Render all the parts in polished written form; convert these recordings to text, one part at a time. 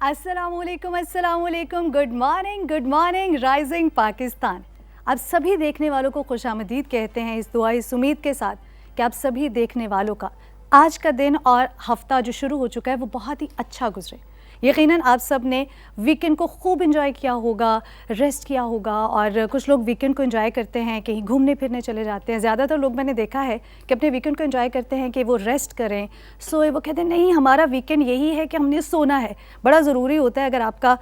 अस्सलामुअलैकुम, good morning rising Pakistan. आप सभी देखने वालों को खुशामदीद कहते हैं इस दुआ इस उम्मीद के साथ कि आप सभी देखने वालों का आज का दिन और हफ्ता जो शुरू हो चुका है वो बहुत ही अच्छा गुजरे। यकीनन आप सब ने वीकेंड को खूब एंजॉय किया होगा, रेस्ट किया होगा, और कुछ लोग वीकेंड को एंजॉय करते हैं, कहीं घूमने फिरने चले जाते हैं। ज़्यादातर लोग मैंने देखा है कि अपने वीकेंड को एंजॉय करते हैं कि वो रेस्ट करें, सोए। वो कहते हैं नहीं, हमारा वीकेंड यही है कि हमने सोना है। बड़ा ज़रूरी होता है, अगर आपका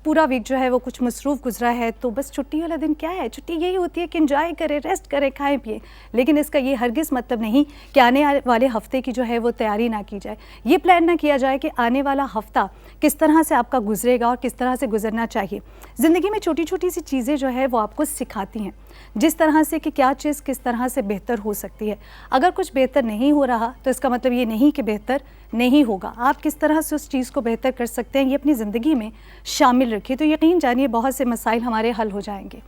पूरा वीक जो है वो कुछ मसरूफ़ गुजरा है तो बस छुट्टी वाला दिन क्या है, छुट्टी यही होती है कि एंजॉय करें, रेस्ट करें, खाएँ पिएँ। लेकिन इसका ये हरगिज़ मतलब नहीं कि आने वाले हफ्ते की जो है वो तैयारी ना की जाए, ये प्लान ना किया जाए कि आने वाला हफ्ता किस तरह से आपका गुजरेगा और किस तरह से गुजरना चाहिए। ज़िंदगी में छोटी छोटी सी चीज़ें जो है वो आपको सिखाती हैं जिस तरह से कि क्या चीज़ किस तरह से बेहतर हो सकती है। अगर कुछ बेहतर नहीं हो रहा तो इसका मतलब ये नहीं कि बेहतर नहीं होगा। आप किस तरह से उस चीज़ को बेहतर कर सकते हैं ये अपनी ज़िंदगी में शामिल रखिए, तो यकीन जानिए बहुत से मसाइल हमारे हल हो जाएंगे।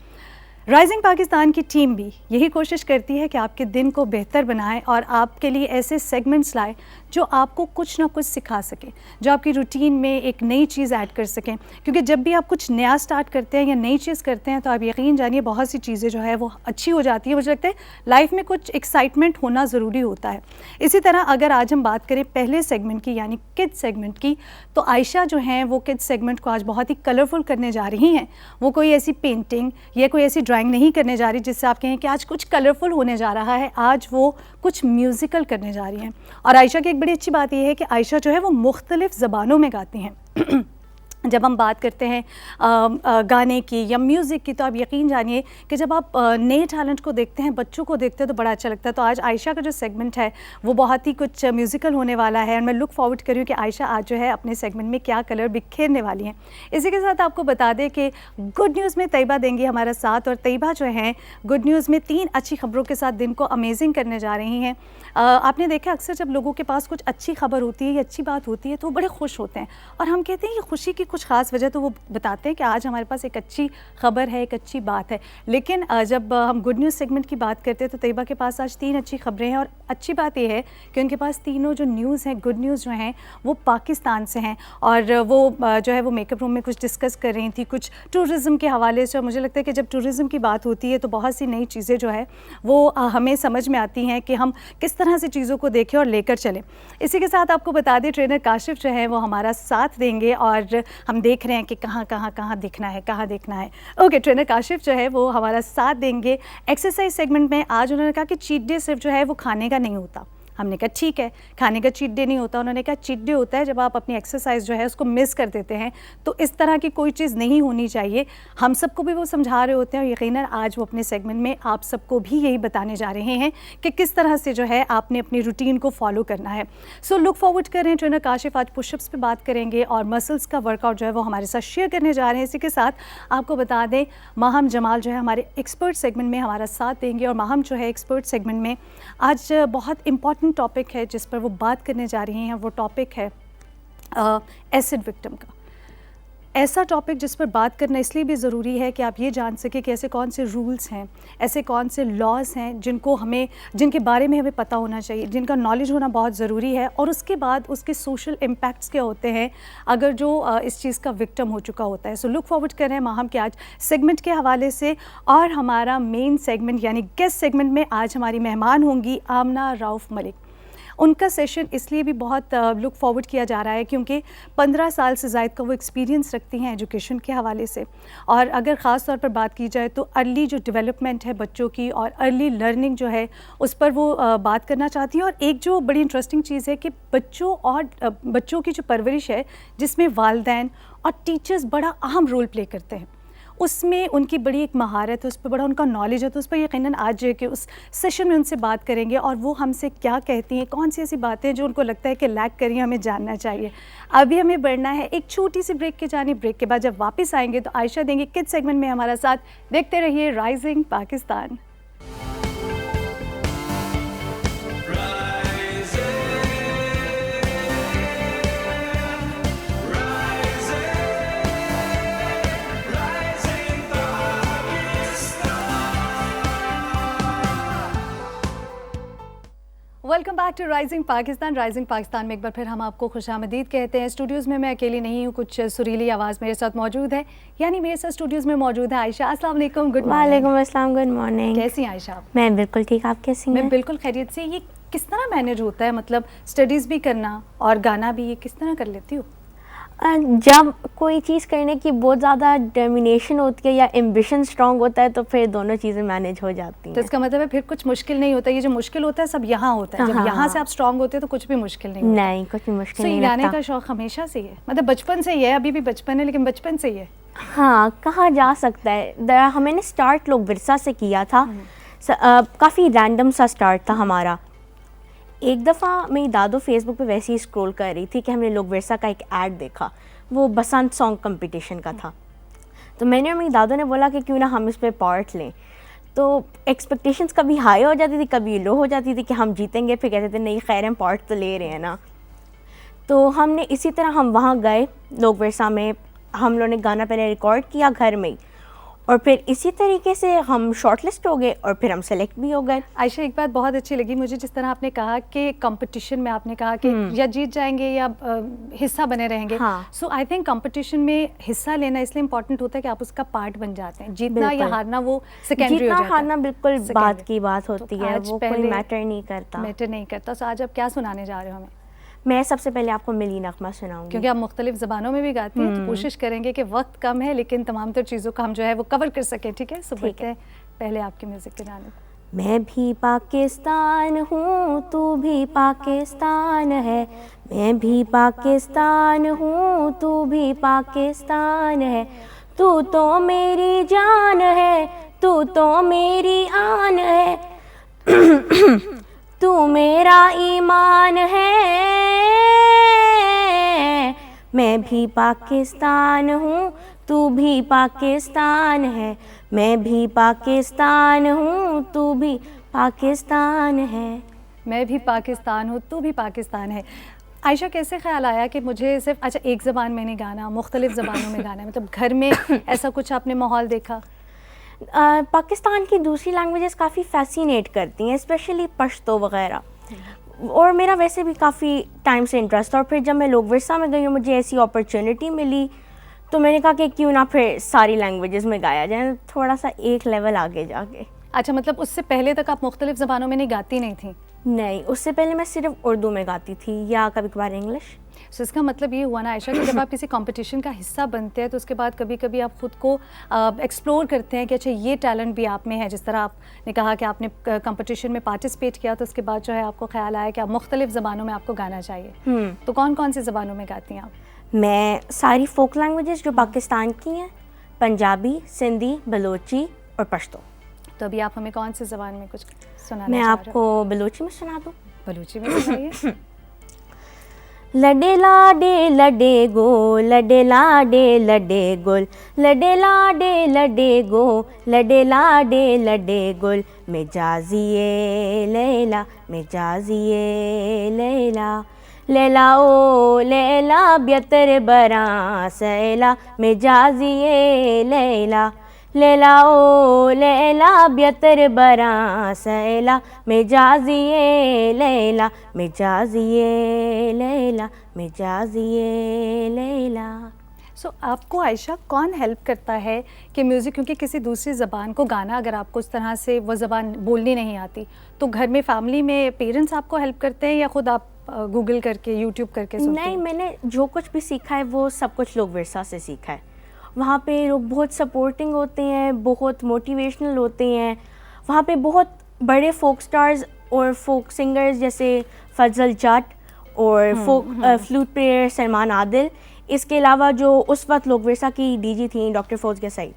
राइजिंग पाकिस्तान की टीम भी यही कोशिश करती है कि आपके दिन को बेहतर बनाए और आपके लिए ऐसे सेगमेंट्स लाए जो आपको कुछ ना कुछ सिखा सकें, जो आपकी रूटीन में एक नई चीज़ ऐड कर सकें। क्योंकि जब भी आप कुछ नया स्टार्ट करते हैं या नई चीज़ करते हैं तो आप यकीन जानिए बहुत सी चीज़ें जो है वो अच्छी हो जाती है। मुझे लगता है लाइफ में कुछ एक्साइटमेंट होना ज़रूरी होता है। इसी तरह अगर आज हम बात करें पहले सेगमेंट की यानी किड्स सेगमेंट की, तो आयशा जो हैं वो किड्स सेगमेंट को आज बहुत ही कलरफुल करने जा रही हैं। वो कोई ऐसी पेंटिंग या कोई ऐसी ड्राइंग नहीं करने जा रही जिससे आप कहें कि आज कुछ कलरफुल होने जा रहा है। आज वो कुछ म्यूज़िकल करने जा रही हैं। और आयशा की एक बड़ी अच्छी बात यह है कि आयशा जो है वो मुख्तलिफ़ ज़बानों में गाती हैं। जब हम बात करते हैं गाने की या म्यूज़िक की, तो आप यकीन जानिए कि जब आप नए टैलेंट को देखते हैं, बच्चों को देखते हैं, तो बड़ा अच्छा लगता है। तो आज आयशा का जो सेगमेंट है वो बहुत ही कुछ म्यूज़िकल होने वाला है और मैं लुक फॉरवर्ड कर रही हूँ कि आयशा आज जो है अपने सेगमेंट में क्या कलर बिखेरने वाली हैं। इसी के साथ आपको बता दें कि गुड न्यूज़ में तैयबा देंगी हमारा साथ, और तैयबा जो है गुड न्यूज़ में 3 अच्छी खबरों के साथ दिन को अमेजिंग करने जा रही हैं। आपने देखा अक्सर जब लोगों के पास कुछ अच्छी खबर होती है या अच्छी बात होती है तो वो बड़े खुश होते हैं, और हम कहते हैं ये खुशी की कुछ ख़ास वजह, तो वो बताते हैं कि आज हमारे पास एक अच्छी खबर है, एक अच्छी बात है। लेकिन जब हम गुड न्यूज़ सेगमेंट की बात करते हैं तो तैयबा के पास आज 3 अच्छी खबरें हैं, और अच्छी बात यह है कि उनके पास तीनों जो न्यूज़ हैं, गुड न्यूज़ जो हैं, वो पाकिस्तान से हैं। और वो जो है वो मेकअप रूम में कुछ डिस्कस कर रही थी कुछ टूरिज़म के हवाले से। मुझे लगता है कि जब टूरिज़म की बात होती है तो बहुत सी नई चीज़ें जो है वो हमें समझ में आती हैं कि हम किस तरह से चीज़ों को देखें और लेकर चलें। इसी के साथ आपको बता दें ट्रेनर काशिफ जो है वो हमारा साथ देंगे, और हम देख रहे हैं कि कहाँ दिखना है, कहाँ देखना है। ओके, ट्रेनर काशिफ जो है वो हमारा साथ देंगे एक्सरसाइज सेगमेंट में। आज उन्होंने कहा कि चीट डे सिर्फ जो है वो खाने का नहीं होता। हमने कहा ठीक है, खाने का चीट डे नहीं होता। उन्होंने कहा चीट डे होता है जब आप अपनी एक्सरसाइज जो है उसको मिस कर देते हैं। तो इस तरह की कोई चीज़ नहीं होनी चाहिए। हम सबको भी वो समझा रहे होते हैं, और यकीनन आज वो अपने सेगमेंट में आप सबको भी यही बताने जा रहे हैं कि किस तरह से जो है आपने अपनी रूटीन को फॉलो करना है। सो लुक फॉरवर्ड करें। ट्रेनर काशिफ आज पुशअप्स पे बात करेंगे और मसल्स का वर्कआउट जो है वो हमारे साथ शेयर करने जा रहे हैं। इसी के साथ आपको बता दें माहम जमाल जो है हमारे एक्सपर्ट सेगमेंट में हमारा साथ देंगे, और माहम जो है एक्सपर्ट सेगमेंट में आज बहुत इंपॉर्टेंट टॉपिक है जिस पर वो बात करने जा रही हैं। वो टॉपिक है एसिड विक्टिम का। ऐसा टॉपिक जिस पर बात करना इसलिए भी ज़रूरी है कि आप ये जान सकें कि ऐसे कौन से रूल्स हैं, ऐसे कौन से लॉज हैं जिनके बारे में हमें पता होना चाहिए, जिनका नॉलेज होना बहुत ज़रूरी है, और उसके बाद उसके सोशल इम्पैक्ट्स क्या होते हैं अगर जो इस चीज़ का विक्टिम हो चुका होता है। सो लुक फॉरवर्ड कर रहे हैं माहम के आज सेगमेंट के हवाले से। और हमारा मेन सेगमेंट यानी गेस्ट सेगमेंट में आज हमारी मेहमान होंगी आमना रऊफ़ मलिक। उनका सेशन इसलिए भी बहुत लुक फॉरवर्ड किया जा रहा है क्योंकि 15 साल से ज़ायद का वो एक्सपीरियंस रखती हैं एजुकेशन के हवाले से। और अगर ख़ास तौर पर बात की जाए तो अर्ली जो डेवलपमेंट है बच्चों की और अर्ली लर्निंग जो है उस पर वो बात करना चाहती हैं। और एक जो बड़ी इंटरेस्टिंग चीज़ है कि बच्चों की जो परवरिश है जिसमें वालिदैन और टीचर्स बड़ा अहम रोल प्ले करते हैं, उसमें उनकी बड़ी एक महारत है, उस पर बड़ा उनका नॉलेज है। तो उस पर यकीनन आज जो है कि उस सेशन में उनसे बात करेंगे और वो हमसे क्या कहती हैं, कौन सी ऐसी बातें जो उनको लगता है कि लैक करिए हमें जानना चाहिए। अभी हमें बढ़ना है एक छोटी सी ब्रेक के जाने। ब्रेक के बाद जब वापस आएंगे तो आयशा देंगे किड्स सेगमेंट में हमारा साथ। देखते रहिए rising Pakistan. Welcome back to rising Pakistan. Rising Pakistan में एक बार फिर हम आपको खुशामदीद कहते हैं। स्टूडियोज़ में मैं अकेली नहीं हूँ, कुछ सुरीली आवाज़ मेरे साथ मौजूद है, यानी मेरे साथ स्टूडियोज़ में मौजूद है आयशा। अस्सलाम वालेकुम। Good morning. वालेकुम अस्सलाम, गुड मॉर्निंग। कैसी हैं आयशा आप? मैं बिल्कुल ठीक, आप कैसी हैं? मैं बिल्कुल खैरियत से। ये किस तरह मैनेज होता है, मतलब स्टडीज़ भी करना और गाना भी, ये किस तरह कर लेती हो? जब कोई चीज़ करने की बहुत ज़्यादा डिटर्मिनेशन होती है या एम्बिशन स्ट्रांग होता है तो फिर दोनों चीज़ें मैनेज हो जाती हैं। तो इसका मतलब है फिर कुछ मुश्किल नहीं होता। ये जो मुश्किल होता है सब यहाँ होता है। जब यहाँ से आप स्ट्रांग होते हैं तो कुछ भी मुश्किल नहीं होता। नहीं, कुछ भी मुश्किल नहीं गाने लगता। का शौक हमेशा से ही है, मतलब बचपन से ही है? अभी भी बचपन है लेकिन बचपन से ही है। हाँ, कहा जा सकता है। हमें ने स्टार्ट लोग विरसा से किया था। काफ़ी रैंडम सा स्टार्ट था हमारा। एक दफ़ा मेरी दादो फेसबुक पे वैसे ही स्क्रॉल कर रही थी कि हमने लोग विरसा का एक ऐड देखा, वो बसंत सॉन्ग कंपटीशन का था। तो मैंने और मेरी दादो ने बोला कि क्यों ना हम इस पे पार्ट लें। तो एक्सपेक्टेशंस कभी हाई हो जाती थी, कभी लो हो जाती थी कि हम जीतेंगे, फिर कहते थे नहीं खैर हम पार्ट तो ले रहे हैं ना। तो हमने इसी तरह हम वहाँ गए लोग विरसा में, हम लोगों ने गाना पहले रिकॉर्ड किया घर में ही, और फिर इसी तरीके से हम शॉर्टलिस्ट हो गए और फिर हम सेलेक्ट भी हो गए। आयशा, एक बात बहुत अच्छी लगी मुझे जिस तरह आपने कहा कि कंपटीशन में आपने कहा कि या जीत जाएंगे या हिस्सा बने रहेंगे। सो आई थिंक कंपटीशन में हिस्सा लेना इसलिए इम्पोर्टेंट होता है कि आप उसका पार्ट बन जाते हैं। जीतना या हारना वो सेकेंडरी हो जाता है। जीतना हारना बिल्कुल बात की बात होती है, वो कोई मैटर नहीं करता। सो आज आप क्या सुनाने जा रहे हो हमें? मैं सबसे पहले आपको मिली नगमा सुनाऊंगी, क्योंकि आप मुख्तलिफ ज़बानों में भी गाती हैं, तो कोशिश करेंगे कि वक्त कम है लेकिन तमाम तर चीज़ों को हम जो है वो कवर कर सकें। ठीक है, सो बढ़ते हैं पहले आपके म्यूज़िक के गाने। मैं भी पाकिस्तान हूँ, तू भी पाकिस्तान है, मैं भी पाकिस्तान हूँ, तू भी पाकिस्तान है, तू तो मेरी जान है, तू तो मेरी आन है, तू मेरा ईमान है। मैं भी पाकिस्तान हूँ, तू भी पाकिस्तान है, मैं भी पाकिस्तान हूँ, तू भी पाकिस्तान है। मैं भी पाकिस्तान हूँ, तू भी पाकिस्तान है। आयशा, कैसे ख्याल आया कि मुझे सिर्फ अच्छा एक ज़बान में नहीं गाना, मुख्तलिफ ज़बानों में गाना है? मतलब घर में ऐसा कुछ आपने माहौल देखा? पाकिस्तान की दूसरी लैंग्वेजेस काफ़ी फैसिनेट करती हैं, स्पेशली पश्तो वगैरह, और मेरा वैसे भी काफ़ी टाइम से इंटरेस्ट था। और फिर जब मैं लोग विरसा में गई और मुझे ऐसी अपॉर्चुनिटी मिली तो मैंने कहा कि क्यों ना फिर सारी लैंग्वेजेस में गाया जाए, थोड़ा सा एक लेवल आगे जाके। अच्छा, मतलब उससे पहले तक आप मुख्तलिफ ज़बानों में नहीं गाती नहीं थी? नहीं, उससे पहले मैं सिर्फ उर्दू में गाती थी या कभी कभार इंग्लिश। तो इसका मतलब ये हुआ ना आयशा कि जब आप किसी कंपटीशन का हिस्सा बनते हैं तो उसके बाद कभी कभी आप ख़ुद को एक्सप्लोर करते हैं कि अच्छा ये टैलेंट भी आप में है। जिस तरह आपने कहा कि आपने कंपटीशन में पार्टिसिपेट किया तो उसके बाद जो है आपको ख्याल आया कि आप मुख्तलिफ ज़बानों में आपको गाना चाहिए। तो कौन कौन सी ज़बानों में गाती हैं आप? मैं सारी फोक लैंग्वेजेस जो पाकिस्तान की हैं, पंजाबी, सिंधी, बलोची और पश्तो। तो अभी आप हमें कौन सी ज़बान में कुछ सुनाना? मैं आपको बलोची में सुना दूँ। बलूची में सुनाइए। लडे लाडे लडे गो, लडे लाडे लडे गोल, लडे लाडे लडे गो, लडे लाडे लडे गोल, मिजाजिए लैला, मिजाजिए लैला, लैला ओ लैला ब्यतर बरा सैला, मिजाजिए लैला, लैला ओ लैला ब्यतर बरा सैला, मिजाजिए लैला, मिजाजिए लैला, मिजाजिए लैला। सो आपको आयशा कौन हेल्प करता है कि म्यूज़िक, क्योंकि किसी दूसरी ज़बान को गाना अगर आपको उस तरह से वो ज़बान बोलनी नहीं आती तो घर में फैमिली में पेरेंट्स आपको हेल्प करते हैं या ख़ुद आप गूगल करके यूट्यूब करके सुनते हैं? नहीं, मैंने जो कुछ भी सीखा है वो सब कुछ लोग विरसा से सीखा है। वहाँ पे लोग बहुत सपोर्टिंग होते हैं, बहुत मोटिवेशनल होते हैं। वहाँ पे बहुत बड़े फोक स्टार्स और फोक सिंगर्स जैसे फजल जट और फ्लूट प्लेयर सलमान आदिल, इसके अलावा जो उस वक्त लोग विरसा की डीजी थी डॉक्टर फौजिया सईद,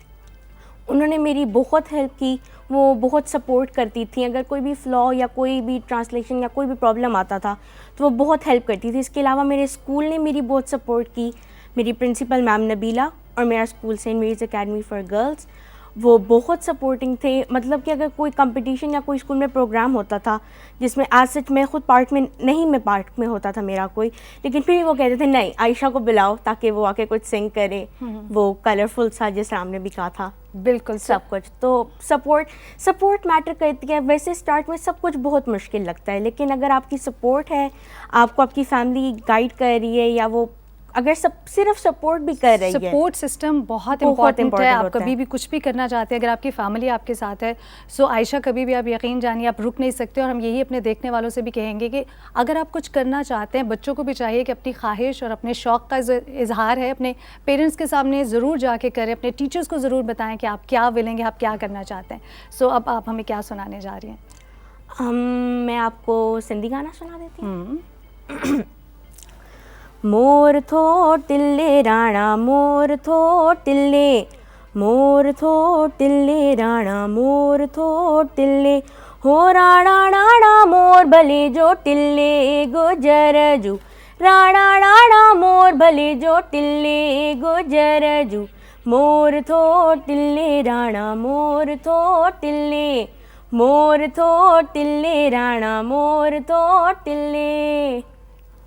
उन्होंने मेरी बहुत हेल्प की। वो बहुत सपोर्ट करती थी, अगर कोई भी फ्लॉ या कोई भी ट्रांसलेशन या कोई भी प्रॉब्लम आता था तो वो बहुत हेल्प करती थी। इसके अलावा मेरे स्कूल ने मेरी बहुत सपोर्ट की, मेरी प्रिंसिपल मैम नबीला और मेरा school Saint Mary's Academy for Girls, वो बहुत सपोर्टिंग थे। मतलब कि अगर कोई कंपटीशन या कोई स्कूल में प्रोग्राम होता था जिसमें एज सच मैं खुद पार्ट में नहीं, मैं पार्ट में होता था मेरा कोई, लेकिन फिर भी वो कहते थे नहीं आयशा को बुलाओ ताकि वो आके कुछ सिंग करे। वो कलरफुल सा जिस राम ने भी कहा था, बिल्कुल सब कुछ। तो सपोर्ट मैटर करती है। वैसे स्टार्ट में सब कुछ बहुत मुश्किल लगता है, लेकिन अगर आपकी सपोर्ट है, आपको आपकी फैमिली गाइड कर रही है, या वो अगर सिर्फ सपोर्ट भी कर रही है, सपोर्ट सिस्टम बहुत बहुत इंपॉर्टेंट है। आप होता कभी है। भी कुछ भी करना चाहते हैं, अगर आपकी फैमिली आपके साथ है, सो आयशा कभी भी आप यकीन जानिए आप रुक नहीं सकते। और हम यही अपने देखने वालों से भी कहेंगे कि अगर आप कुछ करना चाहते हैं, बच्चों को भी चाहिए कि अपनी ख्वाहिश और अपने शौक़ का इजहार है अपने पेरेंट्स के सामने ज़रूर जाके करें, अपने टीचर्स को ज़रूर बताएं कि आप क्या विलेंगे, आप क्या करना चाहते हैं। सो अब आप हमें क्या सुनाने जा रही हैं? मैं आपको सिंधी गाना सुना देती हूँ। मोर थो टिल्ले राणा मोर थो टिल्ले, मोर थो टिल्ले राणा मोर थो टिल्ले, हो राणा राणा मोर भले जो टिल्ले गुजर जू, राणा राणा मोर भले जो टिल्ले गुजर जू, मोर थो टिल्ले राणा मोर थो टिल्ले, मोर थो टिल्ले राणा मोर थो टिल्ले।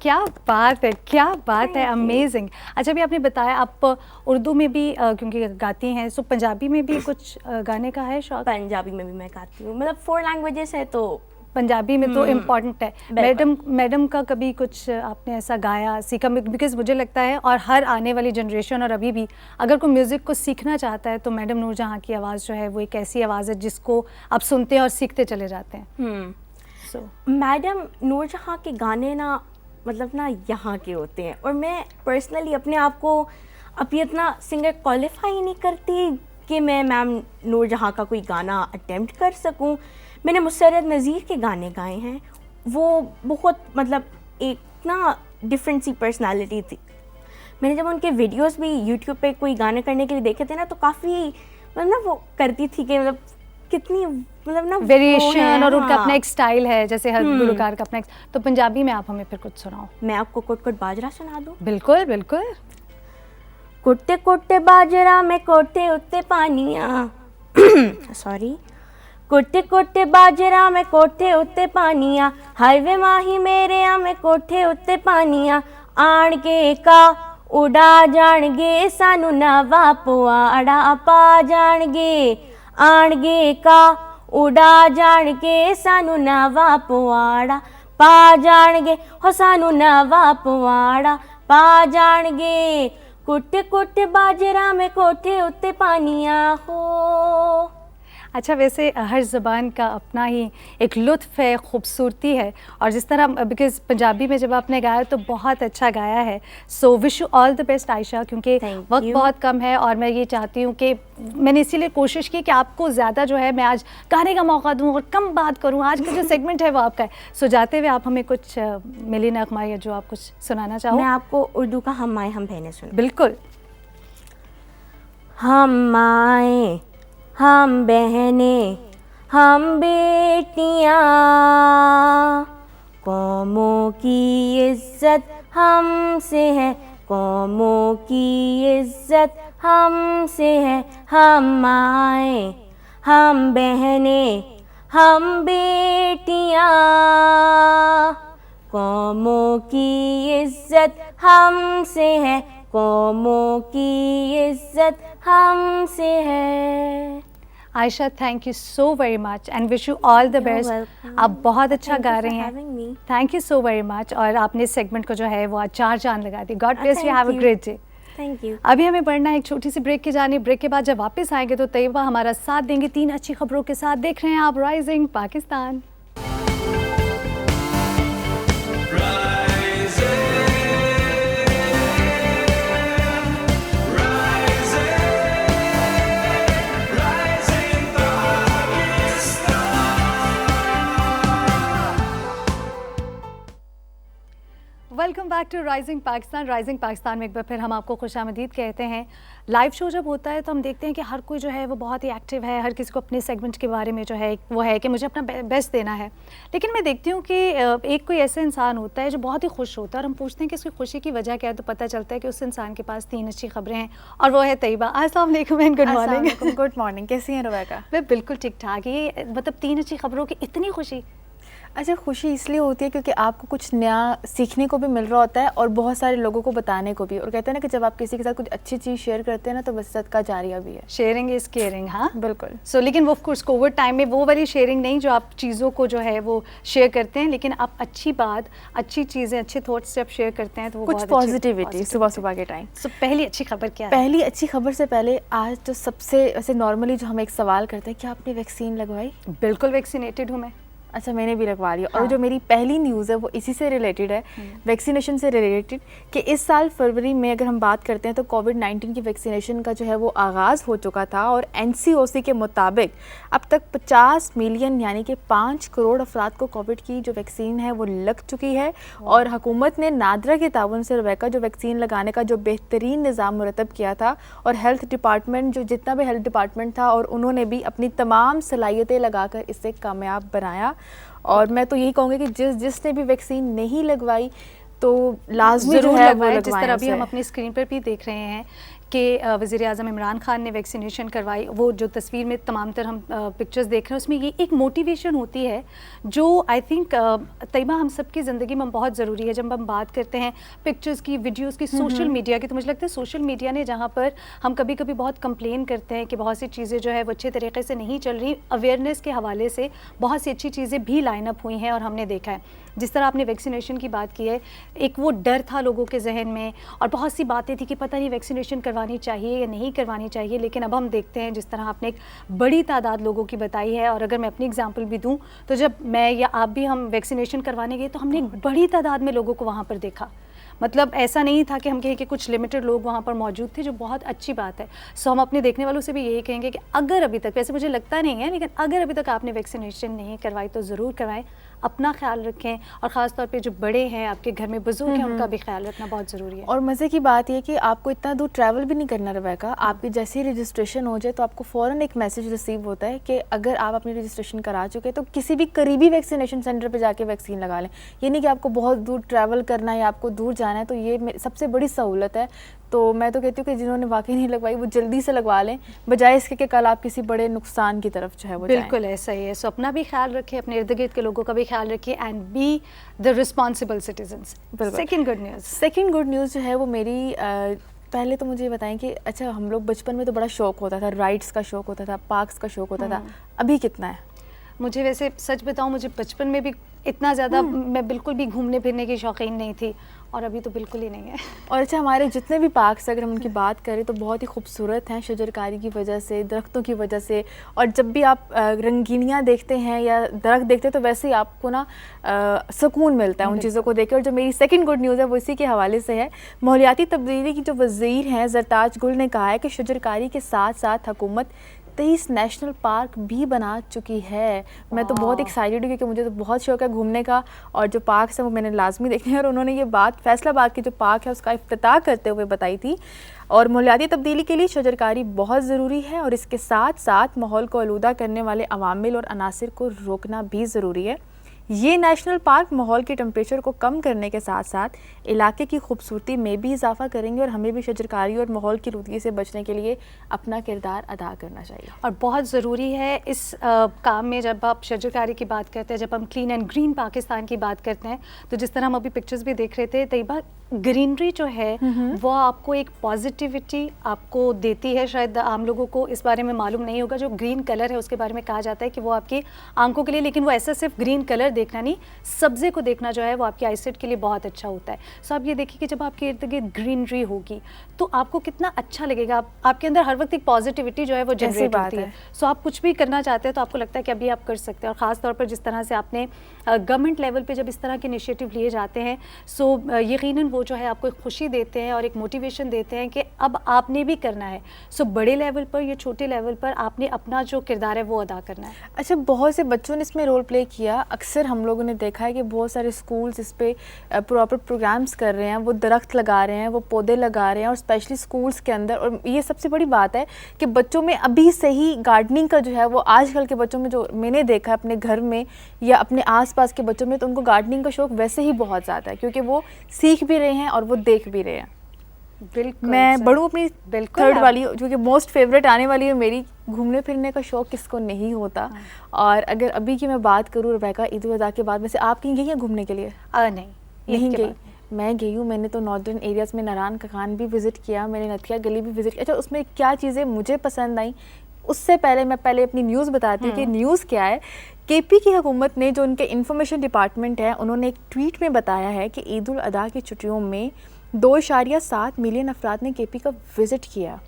क्या बात है, क्या बात है, अमेजिंग। अच्छा, भी आपने बताया आप उर्दू में भी क्योंकि गाती हैं, सो पंजाबी में भी कुछ गाने का है शौक? पंजाबी में भी मैं गाती हूँ, मतलब 4 लैंग्वेजेस है तो पंजाबी में तो इम्पॉर्टेंट है। मैडम का कभी कुछ आपने ऐसा गाया सीखा? बिकॉज मुझे लगता है और हर आने वाली जनरेशन और अभी भी अगर कोई म्यूज़िक को सीखना चाहता है तो मैडम नूरजहाँ की आवाज़ जो है वो एक ऐसी आवाज़ है जिसको आप सुनते हैं और सीखते चले जाते हैं। मैडम नूरजहाँ के गाने ना मतलब ना यहाँ के होते हैं, और मैं पर्सनली अपने आप को अभी इतना सिंगर क्वालिफाई नहीं करती कि मैं मैम नूरजहाँ का कोई गाना अटेम्प्ट कर सकूं। मैंने मुसर्रत नज़ीर के गाने गाए हैं, वो बहुत मतलब एक ना डिफरेंट सी पर्सनालिटी थी। मैंने जब उनके वीडियोस भी यूट्यूब पे कोई गाने करने के लिए देखे थे ना, तो काफ़ी मतलब ना वो करती थी कि मतलब कितनी मतलब ना वेरिएशन, और उनका अपना एक स्टाइल है, जैसे हर गुलकार का अपना एक। तो पंजाबी में आप हमें फिर कुछ सुनाओ। मैं आपको कुट कुट बाजरा सुना दूँ? बिल्कुल बिल्कुल। कुट्टे कुट्टे बाजरा में कोठे उत्ते पानिया सॉरी, कुट्टे कुट्टे बाजरा में कोठे उत्ते पानिया, हाईवे माही मेरे आ में कोठे उत्ते पानिया, आण के का उड़ा जाणगे सानू नवा पुआड़ा पा जाणगे, आणगे का उड़ा जाणगे सानू नवा पुआड़ा पा जाणगे, हो सानू नवा पुआड़ा पा जाणगे, कुट कुट बाजरा में कोठे उत्ते पानिया हो। अच्छा, वैसे हर ज़बान का अपना ही एक लुत्फ़ है, खूबसूरती है, और जिस तरह बिकॉज़ पंजाबी में जब आपने गाया तो बहुत अच्छा गाया है। So wish you all the best Ayesha, क्योंकि वक्त बहुत कम है और मैं ये चाहती हूँ कि मैंने इसीलिए कोशिश की कि आपको ज़्यादा जो है मैं आज गाने का मौका दूँ और कम बात करूँ। आज का जो सेगमेंट है वो आपका है। सो जाते हुए आप हमें कुछ मिली नगमा या जो आप कुछ सुनाना चाहो? मैं आपको उर्दू का हम आए हम बहने सुन। बिल्कुल। हम आए हम बहनें हम बेटियां, कौमों की इज्जत हमसे है, कौमों की इज्जत हमसे है, हम आए हम बहनें हम बेटियां, कौमों की इज्जत हमसे है, कौमों की इज्जत हमसे है। Ayesha, thank you so very much and wish you all the best. आप बहुत अच्छा गा रही हैं। Thank you so very much. और आपने इस सेगमेंट को जो है वो आज 4 चांद लगा दी। God bless you, have a great day. Thank you. अभी हमें बढ़ना है एक छोटी सी ब्रेक की जानी। ब्रेक के बाद जब वापस आएंगे तो तैयबा हमारा साथ देंगे 3 अच्छी खबरों के साथ। देख रहे हैं आप rising Pakistan. Welcome back to rising Pakistan. Rising Pakistan में एक बार फिर हम आपको खुशामदीद कहते हैं। लाइव शो जब होता है तो हम देखते हैं कि हर कोई जो है वो बहुत ही एक्टिव है, हर किसी को अपने सेगमेंट के बारे में जो है वो है कि मुझे अपना बेस्ट देना है। लेकिन मैं देखती हूँ कि एक कोई ऐसा इंसान होता है जो बहुत ही खुश होता है और हम पूछते हैं कि उसकी खुशी की वजह क्या है, तो पता चलता है कि उस इंसान के पास 3 अच्छी खबरें हैं और वो है तैयबा। अस्सलाम वालेकुम and good morning. Good morning, कैसी हैं रुबैका? मैं बिल्कुल ठीक ठाक। ये मतलब 3 अच्छी खबरों की इतनी खुशी। अच्छा, खुशी इसलिए होती है क्योंकि आपको कुछ नया सीखने को भी मिल रहा होता है और बहुत सारे लोगों को बताने को भी। और कहते हैं ना कि जब आप किसी के साथ कुछ अच्छी चीज़ शेयर करते हैं ना तो बस सदका जारिया भी है। Sharing is caring. हाँ बिल्कुल। लेकिन वो ऑफ कोर्स कोविड टाइम में वो वाली शेयरिंग नहीं जो आप चीज़ों को जो है वो शेयर करते हैं, लेकिन आप अच्छी बात, अच्छी चीज़ें, अच्छे थॉट्स जब शेयर करते हैं तो वो कुछ पॉजिटिविटी सुबह सुबह के टाइम। पहली अच्छी खबर क्या है? पहली अच्छी खबर से पहले आज तो सबसे वैसे नॉर्मली जो हम एक सवाल करते हैं, क्या आपने वैक्सीन लगवाई? बिल्कुल वैक्सीनेटेड हूँ मैं। अच्छा, मैंने भी लगवा लिया। हाँ। और जो मेरी पहली न्यूज़ है वो इसी से रिलेटेड है, वैक्सीनेशन से रिलेटेड, कि इस साल फरवरी में अगर हम बात करते हैं तो कोविड-19 की वैक्सीनेशन का जो है वो आगाज़ हो चुका था और NCOC के मुताबिक अब तक 50 मिलियन यानी कि 5 करोड़ अफराद को कोविड की जो वैक्सीन है वो लग चुकी है। और हुकूमत ने नादरा के ताउन से रुबैका जो वैक्सीन लगाने का जो बेहतरीन निज़ाम मुरतब किया था और हेल्थ डिपार्टमेंट जो जितना भी हेल्थ डिपार्टमेंट था और उन्होंने भी अपनी तमाम सलाहियतें लगाकर इसे कामयाब बनाया। और मैं तो यही कहूँगी कि जिसने भी वैक्सीन नहीं लगवाई तो लाजमी जो है वो लगवाएं। जिस तरह अभी हम अपनी स्क्रीन पर भी देख रहे हैं कि वज़ीर आज़म इमरान खान ने वैक्सीनेशन करवाई। वो जो तस्वीर में तमाम तर हम पिक्चर्स देख रहे हैं उसमें ये एक मोटिवेशन होती है जो आई थिंक तैयबा हम सब की ज़िंदगी में बहुत ज़रूरी है। जब हम बात करते हैं पिक्चर्स की, वीडियोस की, सोशल मीडिया की, तो मुझे लगता है सोशल मीडिया ने जहाँ पर हम कभी कभी बहुत कंप्लेन करते हैं कि बहुत सी चीज़ें जो है वो अच्छे तरीके से नहीं चल रही, अवेयरनेस के हवाले से बहुत सी अच्छी चीज़ें भी लाइन अप हुई हैं और हमने देखा है। जिस तरह आपने वैक्सीनेशन की बात की है, एक वो डर था लोगों के जहन में और बहुत सी बातें थी कि पता नहीं वैक्सीनेशन करवानी चाहिए या नहीं करवानी चाहिए, लेकिन अब हम देखते हैं जिस तरह आपने एक बड़ी तादाद लोगों की बताई है। और अगर मैं अपनी एग्जांपल भी दूं तो जब मैं या आप भी हम वैक्सीनेशन करवाने गए तो हमने एक बड़ी तादाद में लोगों को वहाँ पर देखा। मतलब ऐसा नहीं था कि हम कहें कि कुछ लिमिटेड लोग वहाँ पर मौजूद थे, जो बहुत अच्छी बात है। हम अपने देखने वालों से भी यही कहेंगे कि अगर अभी तक, वैसे मुझे लगता नहीं है, लेकिन अगर अभी तक आपने वैक्सीनेशन नहीं करवाई तो ज़रूर करवाएं। अपना ख्याल रखें और ख़ास तौर पे जो बड़े हैं, आपके घर में बुजुर्ग हैं, उनका भी ख्याल रखना बहुत ज़रूरी है। और मज़े की बात यह कि आपको इतना दूर ट्रैवल भी नहीं करना रुबैका। आपकी जैसे ही रजिस्ट्रेशन हो जाए तो आपको फ़ौरन एक मैसेज रिसीव होता है कि अगर आप अपनी रजिस्ट्रेशन करा चुके हैं तो किसी भी करीबी वैक्सीनेशन सेंटर पर जाके वैक्सीन लगा लें। ये नहीं कि आपको बहुत दूर ट्रैवल करना है या आपको दूर जाना है, तो ये सबसे बड़ी सहूलत है। तो मैं तो कहती हूँ कि जिन्होंने वाकई नहीं लगवाई वो जल्दी से लगवा लें, बजाय इसके कि कल आप किसी बड़े नुकसान की तरफ जो है वो बिल्कुल ऐसा ही है। अपना भी ख्याल रखें, अपने इर्द गिर्द के लोगों का भी ख्याल रखिए and be the responsible citizens. Second good news जो है वो मेरी पहले तो मुझे बताएं कि अच्छा, हम लोग बचपन में तो बड़ा शौक होता था, राइड्स का शौक होता था, पार्क्स का शौक होता था, अभी कितना है? मुझे वैसे सच बताऊं, मुझे बचपन में भी इतना ज़्यादा मैं बिल्कुल भी घूमने फिरने की शौकीन नहीं थी और अभी तो बिल्कुल ही नहीं है। और अच्छा, हमारे जितने भी पार्क्स अगर हम उनकी बात करें तो बहुत ही खूबसूरत हैं शजरकारी की वजह से, दरख्तों की वजह से। और जब भी आप रंगीनियाँ देखते हैं या दरख्त देखते हैं तो वैसे ही आपको ना सुकून मिलता है उन चीज़ों को देख के। और जो मेरी सेकंड गुड न्यूज़ है वो इसी के हवाले से है। माहौलियाती तब्दीली की जो वज़ीर हैं ज़रताज गुल ने कहा है कि शजरकारी के साथ साथ हुकूमत 23 नेशनल पार्क भी बना चुकी है। मैं तो बहुत एक्साइटेड हूँ क्योंकि मुझे तो बहुत शौक है घूमने का और जो पार्क्स हैं वो मैंने लाजमी देखने हैं। और उन्होंने ये बात फैसलाबाद की जो पार्क है उसका इफ्तिताह करते हुए बताई थी। और माहौलियाती तब्दीली के लिए शजरकारी बहुत ज़रूरी है और इसके साथ साथ माहौल को आलूदा करने वाले अवामिल और अनासिर को रोकना भी ज़रूरी है। ये नेशनल पार्क माहौल के टेम्परेचर को कम करने के साथ साथ इलाके की खूबसूरती में भी इजाफा करेंगे और हमें भी शजरकारी और माहौल की आलूदगी से बचने के लिए अपना किरदार अदा करना चाहिए। और बहुत ज़रूरी है इस काम में, जब आप शजरकारी की बात करते हैं, जब हम क्लीन एंड ग्रीन पाकिस्तान की बात करते हैं, तो जिस तरह हम अभी पिक्चर्स भी देख रहे थे, तैयबा ग्रीनरी जो है वो आपको एक पॉजिटिविटी आपको देती है। शायद आम लोगों को इस बारे में मालूम नहीं होगा। जो ग्रीन कलर है उसके बारे में कहा जाता है कि वो आपकी आंखों के लिए, लेकिन वो ऐसा सिर्फ ग्रीन कलर देखना नहीं, सब्ज़े को देखना जो है वो आपकी आईसाइट के लिए बहुत अच्छा होता है। सो आप ये देखिए कि जब आपके इर्द गिर्द ग्रीनरी होगी तो आपको कितना अच्छा लगेगा। आपके अंदर हर वक्त एक पॉजिटिविटी जो है वो जनरेट होती है। सो आप कुछ भी करना चाहते हैं तो आपको लगता है कि अभी आप कर सकते हैं। और ख़ास तौर पर जिस तरह से आपने गवर्नमेंट लेवल पे जब इस तरह के इनिशिएटिव लिए जाते हैं, सो यकीनन वो जो है आपको एक खुशी देते हैं और एक मोटिवेशन देते हैं कि अब आपने भी करना है। सो बड़े लेवल पर या छोटे लेवल पर आपने अपना जो किरदार है वो अदा करना है। अच्छा, बहुत से बच्चों ने इसमें रोल प्ले किया। अक्सर अक्सर हम लोगों ने देखा है कि बहुत सारे स्कूल्स इस पे प्रॉपर प्रोग्राम्स कर रहे हैं, वो दरख्त लगा रहे हैं, वो पौधे लगा रहे हैं, और स्पेशली स्कूल्स के अंदर। और ये सबसे बड़ी बात है कि बच्चों में अभी से ही गार्डनिंग का जो है वो आजकल के बच्चों में, जो मैंने देखा है अपने घर में या अपने आसपास के बच्चों में, तो उनको गार्डनिंग का शौक़ वैसे ही बहुत ज़्यादा है, क्योंकि वो सीख भी रहे हैं और वो देख भी रहे हैं। बिल्कुल मैं बढ़ूँ अपनी बिल्कुल थर्ड वाली, जो कि मोस्ट फेवरेट आने वाली है मेरी। घूमने फिरने का शौक़ किसको नहीं होता। और अगर अभी की मैं बात करूँ रुबैका, ईद उल अज़हा के बाद में से आप कहीं गई हैं घूमने के लिए? नहीं गई। मैं गई हूँ। मैंने तो नॉर्दर्न एरियाज़ में नारायण का खान भी विज़िट किया, मैंने नथिया गली भी विज़िट किया। अच्छा, उसमें क्या चीज़ें मुझे पसंद आई, उससे पहले मैं अपनी न्यूज़ बताती हूँ कि न्यूज़ क्या है। केपी की हुकूमत ने, जो उनके इंफॉर्मेशन डिपार्टमेंट है, उन्होंने एक ट्वीट में बताया है कि ईद उल अज़हा की छुट्टियों में 2.7 मिलियन अफराद ने केपी का विजिट किया।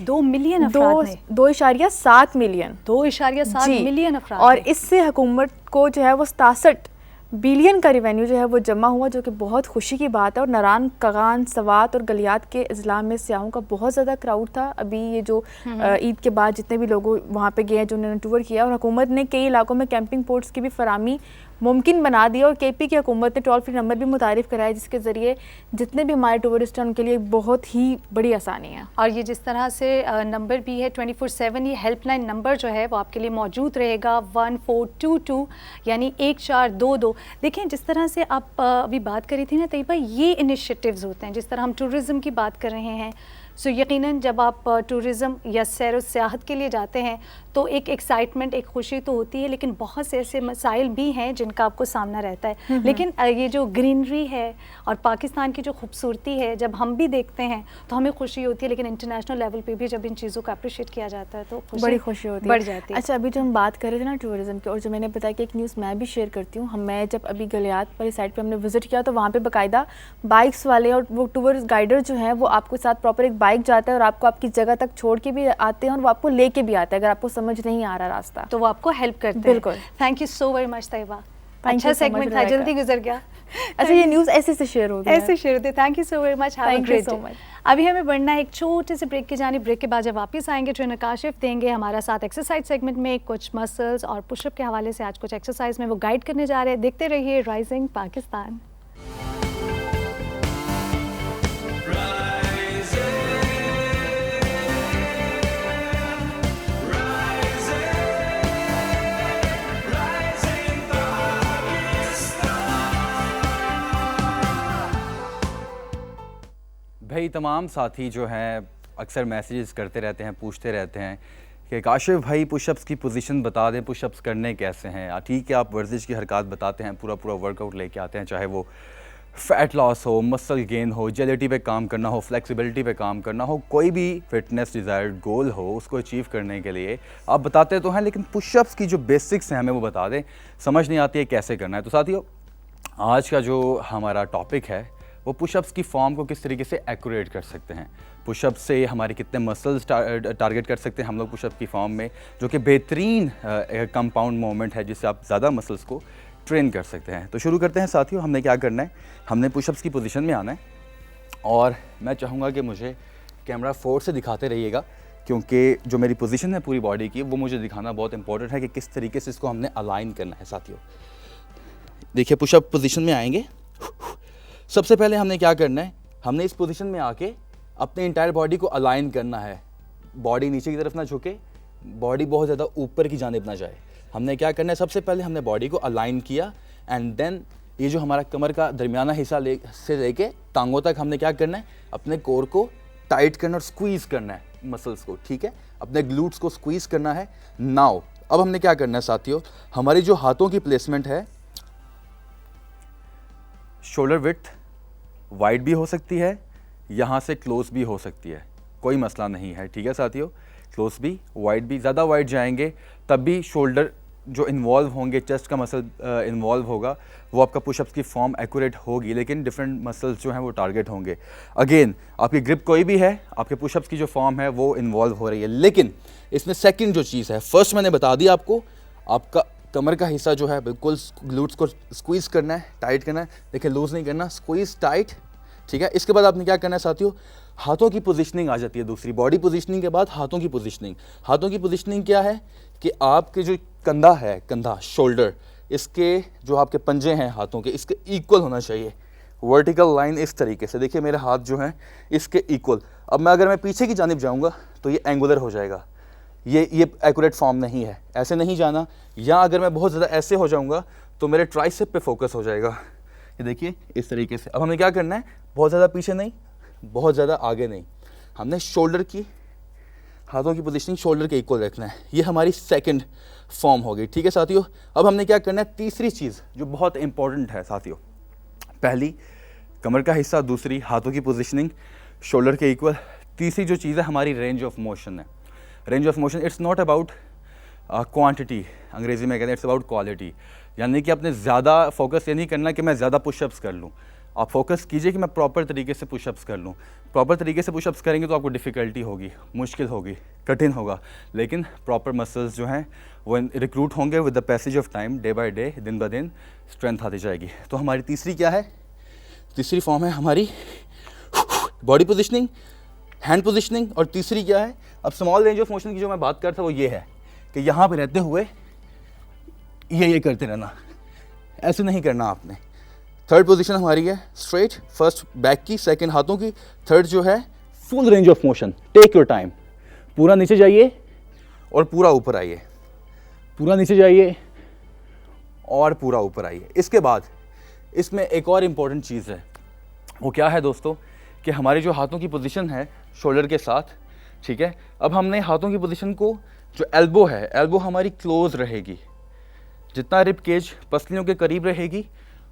2 मिलियन अफराद ने? 2.7 मिलियन। 2.7 मिलियन अफराद। और इससे हुकूमत को जो है वो 67 बिलियन का रिवेन्यू जो है वो जमा हुआ, जो कि बहुत खुशी की बात है। और नारायण कागान, सवात और गलियात के अजला में सियाहों का बहुत ज़्यादा क्राउड था। अभी ये जो ईद के बाद जितने भी लोग वहाँ पे गए हैं, जो उन्होंने टूर किया, और हुकूमत ने कई इलाकों में कैंपिंग पोर्ट्स की भी फरामी मुमकिन बना दी। और केपी की हुकूमत ने टोल फ्री नंबर भी मुतारिफ़ कराया, जिसके ज़रिए जितने भी हमारे टूरिस्ट हैं उनके लिए बहुत ही बड़ी आसानी है। और ये जिस तरह से नंबर भी है 24/7, ये हेल्पलाइन नंबर जो है वो आपके लिए मौजूद रहेगा 1422 यानी 1422। देखें, जिस तरह से आप अभी बात करी थी ना तैयबा, ये इनिशिएटिव्स होते हैं, जिस तरह हम टूरिज़म की बात कर रहे हैं। सो यकीनन जब आप टूरिज़म या सैर व सियाहत के लिए जाते हैं तो एक एक्साइटमेंट, एक खुशी तो होती है, लेकिन बहुत से ऐसे मसाइल भी हैं जिनका आपको सामना रहता है। लेकिन ये जो ग्रीनरी है और पाकिस्तान की जो खूबसूरती है, जब हम भी देखते हैं तो हमें खुशी होती है, लेकिन इंटरनेशनल लेवल पे भी जब इन चीज़ों को अप्रिशिएट किया जाता है तो बड़ी खुशी होती है, बढ़ जाती है। अच्छा, अभी जो हम बात कर रहे थे ना टूरिज़म की, और जो मैंने बताया कि एक न्यूज़ मैं भी शेयर करती हूँ। मैं जब अभी गलियात वाली साइड पर हमने विज़िट किया, तो वहाँ पर बाकायदा बाइक्स वाले और वो टूर गाइडर जो हैं वो आपके साथ प्रॉपर एक बाइक जाता है और आपको आपकी जगह तक छोड़ के भी आते हैं और वो आपको लेके भी आता है अगर आपको समझ नहीं आ रहा रास्ता, तो वो आपको हेल्प करते हैं। बिल्कुल। Thank you so very much Tayyaba, अच्छा सेगमेंट था, जल्दी गुजर गया। अच्छा, ये न्यूज़ ऐसे से शेयर होती है, ऐसे शेयर होती है। Thank you so very much, have a great day. अभी हमें बढ़ना है एक छोटे से ब्रेक की जानिब। ब्रेक के बाद जब वापस आएंगे, ट्रेनर काशिफ देंगे हमारा साथ एक्सरसाइज सेगमेंट में कुछ मसल्स और पुशअप के हवाले से आज कुछ एक्सरसाइज में वो गाइड करने जा रहे हैं। देखते रहिए राइजिंग पाकिस्तान। भाई तमाम साथी जो हैं अक्सर मैसेजेस करते रहते हैं, पूछते रहते हैं कि काशिफ भाई पुशअप्स की पोजीशन बता दें, पुशअप्स करने कैसे हैं। ठीक है, आप वर्जिश की हरकत बताते हैं, पूरा पूरा वर्कआउट लेके आते हैं, चाहे वो फ़ैट लॉस हो, मसल गेन हो, जेलिटी पे काम करना हो, फ्लेक्सिबिलिटी पे काम करना हो, कोई भी फिटनेस डिज़ायर्ड गोल हो, उसको अचीव करने के लिए आप बताते तो हैं, लेकिन पुशअप्स की जो बेसिक्स हैं हमें वो बता दें, समझ नहीं आती है कैसे करना है। तो साथियों, आज का जो हमारा टॉपिक है वो पुशअप्स की फॉर्म को किस तरीके से एक्यूरेट कर सकते हैं, पुशअप से हमारे कितने मसल्स टारगेट कर सकते हैं हम लोग पुशअप की फॉर्म में, जो कि बेहतरीन कंपाउंड मूवमेंट है जिससे आप ज़्यादा मसल्स को ट्रेन कर सकते हैं। तो शुरू करते हैं साथियों। हमने क्या करना है, हमने पुशअप्स की पोजीशन में आना है और मैं चाहूँगा कि मुझे कैमरा 4 से दिखाते रहिएगा, क्योंकि जो मेरी पोजीशन है पूरी बॉडी की वो मुझे दिखाना बहुत इंपॉर्टेंट है कि किस तरीके से इसको हमने अलाइन करना है। साथियों देखिए, पुशअप पोजीशन में आएंगे, सबसे पहले हमने क्या करना है, हमने इस पोजीशन में आके अपने इंटायर बॉडी को अलाइन करना है। बॉडी नीचे की तरफ ना झुके, बॉडी बहुत ज़्यादा ऊपर की जानिब ना जाए। हमने क्या करना है, सबसे पहले हमने बॉडी को अलाइन किया एंड देन ये जो हमारा कमर का दरमियाना हिस्सा से लेके टांगों तक हमने क्या करना है, अपने कोर को टाइट करना और स्क्वीज़ करना है मसल्स को। ठीक है, अपने ग्लूट्स को स्क्वीज़ करना है। नाउ अब हमने क्या करना है साथियों, हमारी जो हाथों की प्लेसमेंट है, शोल्डर विड्थ वाइड भी हो सकती है, यहाँ से क्लोज भी हो सकती है, कोई मसला नहीं है। ठीक है साथियों, क्लोज भी वाइड भी, ज़्यादा वाइड जाएंगे तब भी शोल्डर जो इन्वॉल्व होंगे, चेस्ट का मसल इन्वॉल्व होगा, वो आपका पुशअप्स की फॉर्म एक्यूरेट होगी, लेकिन डिफरेंट मसल्स जो हैं वो टारगेट होंगे। अगेन आपकी ग्रिप कोई भी है, आपके पुशअप्स की जो फॉर्म है वो इन्वॉल्व हो रही है, लेकिन इसमें सेकंड जो चीज़ है, फर्स्ट मैंने बता दी आपको, आपका कमर का हिस्सा जो है बिल्कुल ग्लूट्स को स्क्वीज़ करना है, टाइट करना है। देखिए, लूज़ नहीं करना, स्क्वीज़ टाइट। ठीक है, इसके बाद आपने क्या करना है साथियों, हाथों की पोजीशनिंग आ जाती है दूसरी। बॉडी पोजीशनिंग के बाद हाथों की पोजीशनिंग। हाथों की पोजीशनिंग क्या है कि आपके जो कंधा है, कंधा शोल्डर, इसके जो आपके पंजे हैं हाथों के, इसके इक्वल होना चाहिए। वर्टिकल लाइन इस तरीके से, देखिए मेरे हाथ जो हैं इसके इक्वल। अब अगर मैं पीछे की जानिब जाऊंगा तो ये एंगुलर हो जाएगा, ये एक्यूरेट फॉर्म नहीं है, ऐसे नहीं जाना। या अगर मैं बहुत ज़्यादा ऐसे हो जाऊंगा तो मेरे ट्राइसेप पे फोकस हो जाएगा, ये देखिए इस तरीके से। अब हमें क्या करना है, बहुत ज़्यादा पीछे नहीं, बहुत ज़्यादा आगे नहीं, हमने शोल्डर की, हाथों की पोजीशनिंग शोल्डर के इक्वल रखना है। ये हमारी सेकंड फॉर्म हो गई, ठीक है साथियों। अब हमने क्या करना है, तीसरी चीज़ जो बहुत इंपॉर्टेंट है साथियों, पहली कमर का हिस्सा, दूसरी हाथों की पोजीशनिंग शोल्डर के इक्वल, तीसरी जो चीज़ है हमारी रेंज ऑफ मोशन है। Range of motion it's not about quantity, अंग्रेजी में कहते हैं इट्स अबाउट क्वालिटी। यानी कि आपने ज़्यादा फोकस ये नहीं करना कि मैं ज़्यादा पुशअप्स कर लूँ, आप फोकस कीजिए कि मैं प्रॉपर तरीके से पुशअप्स कर लूँ। प्रॉपर तरीके से पुशअप्स करेंगे तो आपको डिफ़िकल्टी होगी, मुश्किल होगी, कठिन होगा, लेकिन प्रॉपर मसल्स जो हैं वो रिक्रूट होंगे with the passage of time, day by day, दिन ब दिन स्ट्रेंथ आती जाएगी। तो हमारी तीसरी क्या है, तीसरी फॉर्म है हमारी बॉडी पोजिशनिंग, हैंड पोजिशनिंग। और तीसरी क्या है, अब स्मॉल रेंज ऑफ मोशन की जो मैं बात कर रहा था वो ये है कि यहाँ पे रहते हुए ये करते रहना, ऐसे नहीं करना आपने। थर्ड पोजीशन हमारी है स्ट्रेट, फर्स्ट बैक की, सेकंड हाथों की, थर्ड जो है full range of motion, take your time. पूरा नीचे जाइए और पूरा ऊपर आइए, पूरा नीचे जाइए और पूरा ऊपर आइए। इसके बाद इसमें एक और इम्पॉर्टेंट चीज़ है, वो क्या है दोस्तों, कि हमारी जो हाथों की पोजीशन है शोल्डर के साथ, ठीक है, अब हमने हाथों की पोजीशन को, जो एल्बो है, एल्बो हमारी क्लोज रहेगी, जितना रिब केज पसलियों के करीब रहेगी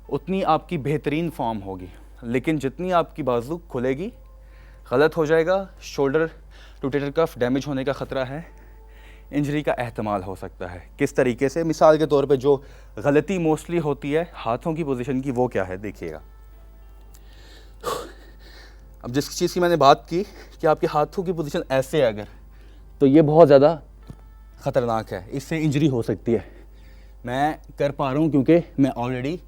उतनी आपकी बेहतरीन फॉर्म होगी। लेकिन जितनी आपकी बाजू खुलेगी गलत हो जाएगा, शोल्डर रोटेटर कफ डैमेज होने का ख़तरा है, इंजरी का एहतमाल हो सकता है। किस तरीके से, मिसाल के तौर पे जो गलती मोस्टली होती है हाथों की पोजीशन की वो क्या है, देखिएगा। अब जिस चीज़ की मैंने बात की कि आपके हाथों की पोजीशन ऐसे है अगर, तो ये बहुत ज़्यादा ख़तरनाक है, इससे इंजरी हो सकती है। मैं कर पा रहा हूँ क्योंकि मैं ऑलरेडी,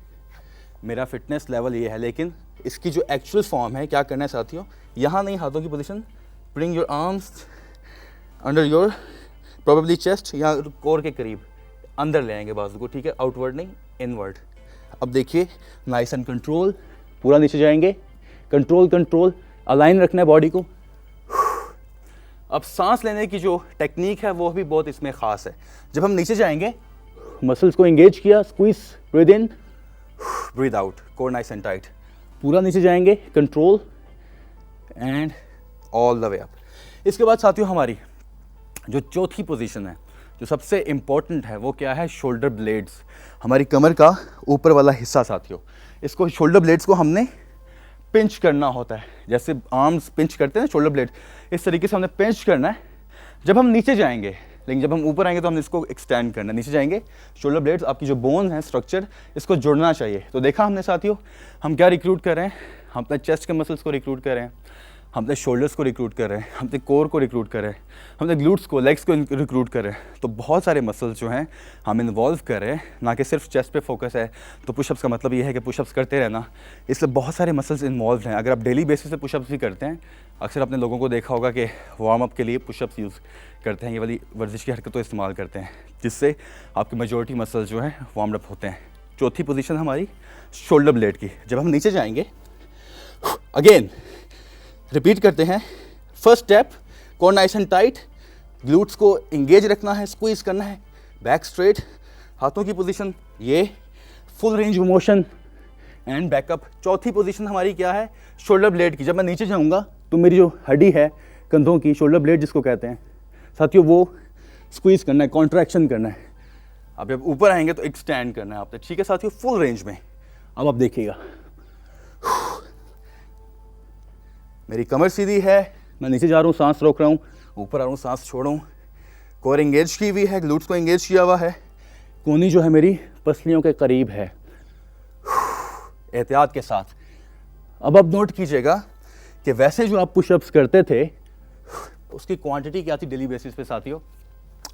मेरा फिटनेस लेवल ये है, लेकिन इसकी जो एक्चुअल फॉर्म है, क्या करना है साथियों, यहाँ नहीं हाथों की position, bring your arms under your probably chest या कोर के करीब, अंदर ले आएंगे बाजू को, ठीक है, आउटवर्ड नहीं इनवर्ड। अब देखिए नाइस एंड कंट्रोल, पूरा नीचे जाएंगे, कंट्रोल कंट्रोल, अलाइन रखना है बॉडी को। अब सांस लेने की जो टेक्निक है वो भी बहुत इसमें ख़ास है। जब हम नीचे जाएंगे, मसल्स को एंगेज किया, squeeze, breathe in, breathe out, core nice and tight, पूरा नीचे जाएंगे, control and all the way up. इसके बाद साथियों हमारी जो चौथी पोजीशन है, जो सबसे इम्पॉर्टेंट है, वो क्या है, शोल्डर ब्लेड्स, हमारी कमर का ऊपर वाला हिस्सा साथियों। इसको शोल्डर ब्लेड्स को हमने पिंच करना होता है, जैसे आर्म्स पिंच करते हैं शोल्डर ब्लेड, इस तरीके से हमने पिंच करना है जब हम नीचे जाएंगे। लेकिन जब हम ऊपर आएंगे तो हमने इसको एक्सटेंड करना है, नीचे जाएंगे, शोल्डर ब्लेड्स, आपकी जो बोन है स्ट्रक्चर, इसको जुड़ना चाहिए। तो देखा हमने साथियों, हम क्या रिक्रूट कर रहे हैं, हम अपने चेस्ट के मसल्स को रिक्रूट कर रहे हैं, हम अपने शोल्डर्स को रिक्रूट कर रहे हैं, हम अपने कोर को रिक्रूट कर रहे हैं, हम अपने ग्लूट्स को, लेग्स को रिक्रूट कर रहे हैं। तो बहुत सारे मसल्स जो हैं हम इन्वॉल्व कर रहे हैं, ना कि सिर्फ चेस्ट पे फोकस है। तो पुशअप्स का मतलब ये है कि पुशअप्स करते रहना, इसलिए बहुत सारे मसल्स इन्वॉल्व हैं। अगर आप डेली बेसिस पे पुशअप्स भी करते हैं, अक्सर अपने लोगों को देखा होगा कि वार्म अप के लिए पुशअप्स यूज़ करते हैं, ये वाली वर्जिश की हरकतों इस्तेमाल करते हैं, जिससे आपके मेजॉरिटी मसल्स जो हैं वार्म अप होते हैं। चौथी पोजीशन हमारी शोल्डर ब्लेड की। जब हम नीचे जाएंगे, अगेन रिपीट करते हैं, first step, core nice and tight, glutes को इंगेज रखना है, स्क्वीज करना है, बैक स्ट्रेट, हाथों की पोजीशन ये, full range of motion and backup. चौथी पोजीशन हमारी क्या है, शोल्डर ब्लेड की। जब मैं नीचे जाऊंगा तो मेरी जो हड्डी है कंधों की, शोल्डर ब्लेड जिसको कहते हैं साथियों, वो स्क्वीज करना है, कॉन्ट्रैक्शन करना है। अब जब ऊपर आएंगे तो एक्सटेंड करना है आपने, ठीक है साथियों, फुल रेंज में। अब आप देखिएगा, मेरी कमर सीधी है, मैं नीचे जा रहा हूँ, सांस रोक रहा हूँ, ऊपर आ रहा हूँ, सांस छोड़ रहा हूँ, कोर एंगेज की हुई है, ग्लूट्स को एंगेज किया हुआ है, कोहनी जो है मेरी पसलियों के करीब है, एहतियात के साथ। अब आप नोट कीजिएगा कि वैसे जो आप पुशअप्स करते थे उसकी क्वांटिटी क्या थी डेली बेसिस पे साथियों,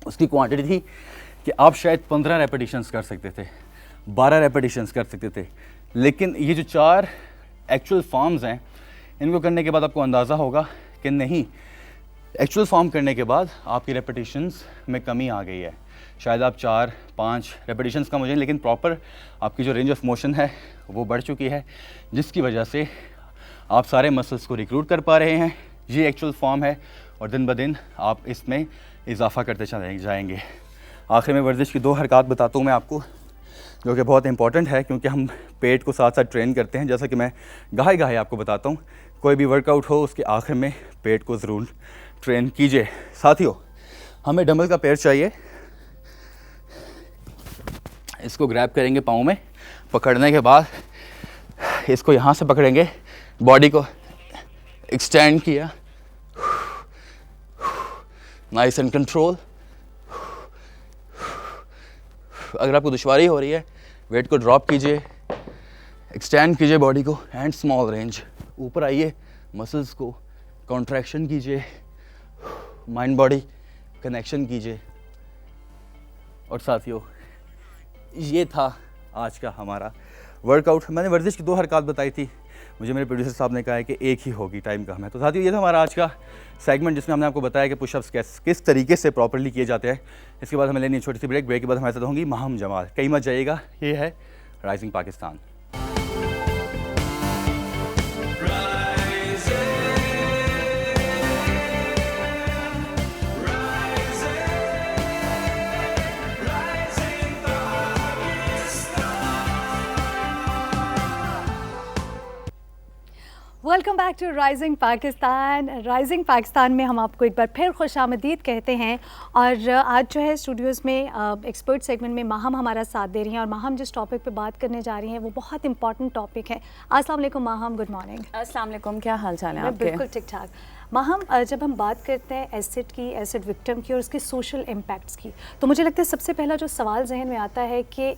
उसकी क्वांटिटी थी कि आप शायद 15 रेपिटेशंस कर सकते थे, 12 रेपिटेशंस कर सकते थे। लेकिन ये जो 4 एक्चुअल फॉर्म्स हैं, इनको करने के बाद आपको अंदाज़ा होगा कि नहीं, एक्चुअल फॉर्म करने के बाद आपकी रेपिटेशंस में कमी आ गई है। शायद आप 4-5 रेपिटेशंस कम हो जाएंगे, लेकिन प्रॉपर आपकी जो रेंज ऑफ मोशन है वो बढ़ चुकी है, जिसकी वजह से आप सारे मसल्स को रिक्रूट कर पा रहे हैं। ये एक्चुअल फॉर्म है और दिन ब दिन आप इसमें इजाफा करते चले जाएंगे। आखिर में वर्जिश की 2 हरकत बताता हूँ मैं आपको, जो कि बहुत इंपॉर्टेंट है, क्योंकि हम पेट को साथ साथ ट्रेन करते हैं। जैसा कि मैं गाहे आपको बताता हूँ, कोई भी वर्कआउट हो उसके आखिर में पेट को ज़रूर ट्रेन कीजिए। साथियों, हमें डंबल का पेयर चाहिए। इसको ग्रैब करेंगे पाँव में, पकड़ने के बाद इसको यहाँ से पकड़ेंगे, बॉडी को एक्सटेंड किया, नाइस एंड कंट्रोल। अगर आपको दुश्वारी हो रही है, वेट को ड्रॉप कीजिए, एक्सटेंड कीजिए बॉडी को, एंड स्मॉल रेंज ऊपर आइए, मसल्स को कॉन्ट्रैक्शन कीजिए, माइंड बॉडी कनेक्शन कीजिए। और साथियों, ये था आज का हमारा वर्कआउट। मैंने वर्जिश की 2 हरकत बताई थी, मुझे मेरे प्रोड्यूसर साहब ने कहा है कि एक ही होगी, टाइम कम है। तो साथियों, ये था हमारा आज का सेगमेंट, जिसमें हमने आपको बताया कि पुशअप्स किस तरीके से प्रॉपर्ली किए जाते हैं। इसके बाद हमें लेनी है छोटी सी ब्रेक के बाद हमारे साथ होंगी महम जमाल। कहीं मत जाइएगा, ये है rising Pakistan. Welcome back to rising Pakistan. Rising Pakistan में हम आपको एक बार फिर खुशामदीद कहते हैं। और आज जो है स्टूडियोज़ में एक्सपर्ट सेगमेंट में माहम हमारा साथ दे रही हैं, और माहम जिस टॉपिक पे बात करने जा रही हैं वो बहुत इंपॉर्टेंट टॉपिक है। अस्सलाम वालेकुम माहम, गुड मॉर्निंग। अस्सलाम वालेकुम, क्या हाल चाल है आपके? बिल्कुल ठीक ठाक। माहम, जब हम बात करते हैं एसिड की, एसिड विक्टिम की और उसके सोशल इम्पैक्ट्स की, तो मुझे लगता है सबसे पहला जो सवाल जहन में आता है कि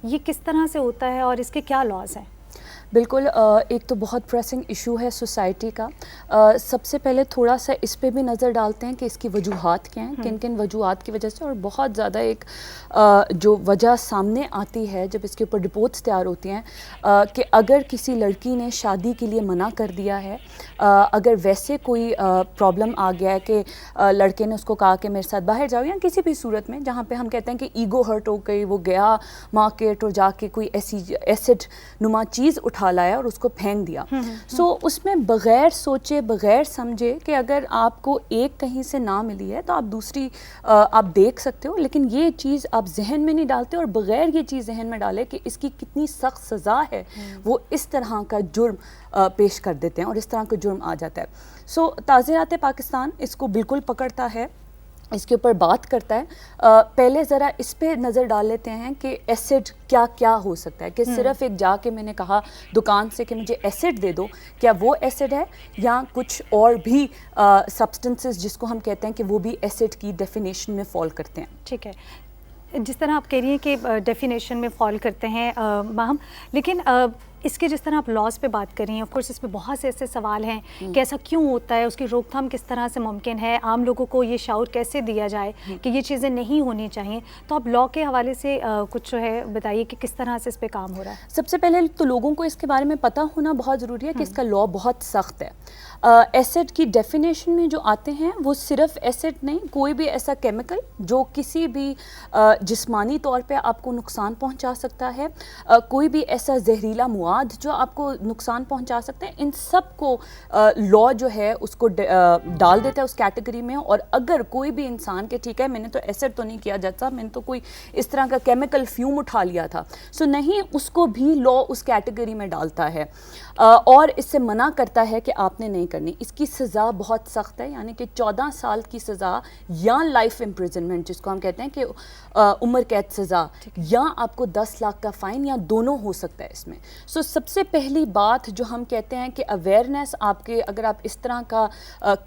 ये किस तरह से होता है और इसके क्या लॉज हैं। बिल्कुल, एक तो बहुत प्रेसिंग इशू है सोसाइटी का। सबसे पहले थोड़ा सा इस पे भी नज़र डालते हैं कि इसकी वजूहात क्या हैं, किन किन वजूहात की वजह से। और बहुत ज़्यादा एक जो वजह सामने आती है जब इसके ऊपर रिपोर्ट्स तैयार होती हैं कि अगर किसी लड़की ने शादी के लिए मना कर दिया है, अगर वैसे कोई प्रॉब्लम आ गया है कि लड़के ने उसको कहा कि मेरे साथ बाहर जाओ, या किसी भी सूरत में जहाँ पे हम कहते हैं कि ईगो हर्ट हो गई, वो गया मार्केट और जाके कोई ऐसी एसिड नुमा चीज़ उठा लाया और उसको फेंक दिया। सो उसमें बग़ैर सोचे बग़ैर समझे कि अगर आपको एक कहीं से ना मिली है तो आप दूसरी आप देख सकते हो, लेकिन ये चीज़ आप जहन में नहीं डालते, और बग़ैर ये चीज़ जहन में डाले कि इसकी कितनी सख्त सज़ा है, वो इस तरह का जुर्म पेश कर देते हैं और इस तरह का जुर्म आ जाता है। सो ताज़ीरात पाकिस्तान इसको बिल्कुल पकड़ता है, इसके ऊपर बात करता है। पहले ज़रा इस पे नज़र डाल लेते हैं कि एसिड क्या क्या हो सकता है। कि सिर्फ एक जाके मैंने कहा दुकान से कि मुझे एसिड दे दो, क्या वो एसिड है, या कुछ और भी सब्सटेंसेस जिसको हम कहते हैं कि वो भी एसिड की डेफिनेशन में फॉल करते हैं। ठीक है, जिस तरह आप कह रही हैं कि डेफिनेशन में फॉल करते हैं माहम, लेकिन इसके जिस तरह आप लॉस पे बात कर रही हैं, ऑफ कोर्स इस पे बहुत से ऐसे सवाल हैं कि ऐसा क्यों होता है, उसकी रोकथाम किस तरह से मुमकिन है, आम लोगों को ये शाउर कैसे दिया जाए कि ये चीज़ें नहीं होनी चाहिए। तो आप लॉ के हवाले से कुछ जो है बताइए कि किस तरह से इस पे काम हो रहा है। सबसे पहले तो लोगों को इसके बारे में पता होना बहुत ज़रूरी है कि इसका लॉ बहुत सख्त है। एसिड की डेफिनेशन में जो आते हैं वो सिर्फ एसिड नहीं, कोई भी ऐसा केमिकल जो किसी भी जिस्मानी तौर पे आपको नुकसान पहुंचा सकता है, कोई भी ऐसा जहरीला मवाद जो आपको नुकसान पहुंचा सकते हैं, इन सब को लॉ जो है उसको डाल देता है उस कैटेगरी में। और अगर कोई भी इंसान के ठीक है मैंने तो एसिड तो नहीं किया जाता, मैंने तो कोई इस तरह का केमिकल फ्यूम उठा लिया था, सो नहीं, उसको भी लॉ उस कैटेगरी में डालता है और इससे मना करता है कि आपने नहीं करनी। इसकी सज़ा बहुत सख्त है, यानी कि 14 साल की सज़ा या लाइफ इम्प्रिजनमेंट जिसको हम कहते हैं कि उम्र कैद सज़ा, या आपको 10 लाख का फ़ाइन, या दोनों हो सकता है इसमें। सो सबसे पहली बात जो हम कहते हैं कि अवेयरनेस आपके, अगर आप इस तरह का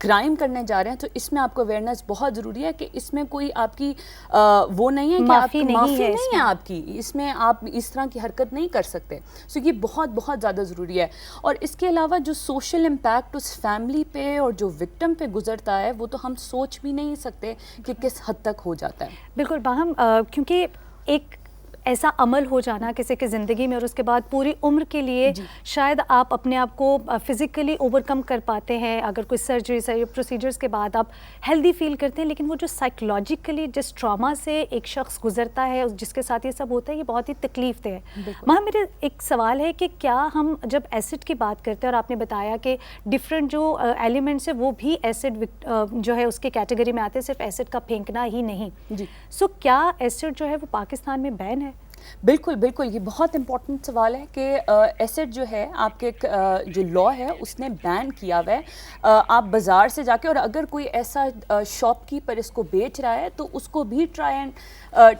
क्राइम करने जा रहे हैं तो इसमें आपको अवेयरनेस बहुत ज़रूरी है कि इसमें कोई आपकी वो नहीं है कि माफ़ी नहीं है आपकी, इसमें आप इस तरह की हरकत नहीं कर सकते। सो ये बहुत बहुत ज़्यादा ज़रूरी है। और इसके अलावा जो सोशल इम्पैक्ट उस फैमिली पे और जो विक्टिम पे गुजरता है वो तो हम सोच भी नहीं सकते कि किस हद तक हो जाता है। बिल्कुल बाहम, क्योंकि एक ऐसा अमल हो जाना किसी की ज़िंदगी में और उसके बाद पूरी उम्र के लिए शायद आप अपने आप को फिज़िकली ओवरकम कर पाते हैं, अगर कोई सर्जरी से प्रोसीजर्स के बाद आप हेल्दी फील करते हैं, लेकिन वो जो साइकोलॉजिकली जिस ट्रॉमा से एक शख्स गुजरता है, जिसके साथ ये सब होता है, ये बहुत ही तकलीफ दे है। वहाँ मेरा एक सवाल है कि क्या हम जब एसिड की बात करते हैं और आपने बताया कि डिफरेंट जो एलिमेंट्स है वो भी एसिड जो है उसके कैटेगरी में आते हैं, सिर्फ एसिड का फेंकना ही नहीं। सो क्या एसिड जो है वो पाकिस्तान में बैन है? बिल्कुल बिल्कुल, ये बहुत इंपॉर्टेंट सवाल है कि एसिड जो है आपके जो लॉ है उसने बैन किया हुआ है। आप बाज़ार से जाके, और अगर कोई ऐसा शॉपकीपर इसको बेच रहा है तो उसको भी ट्राई एंड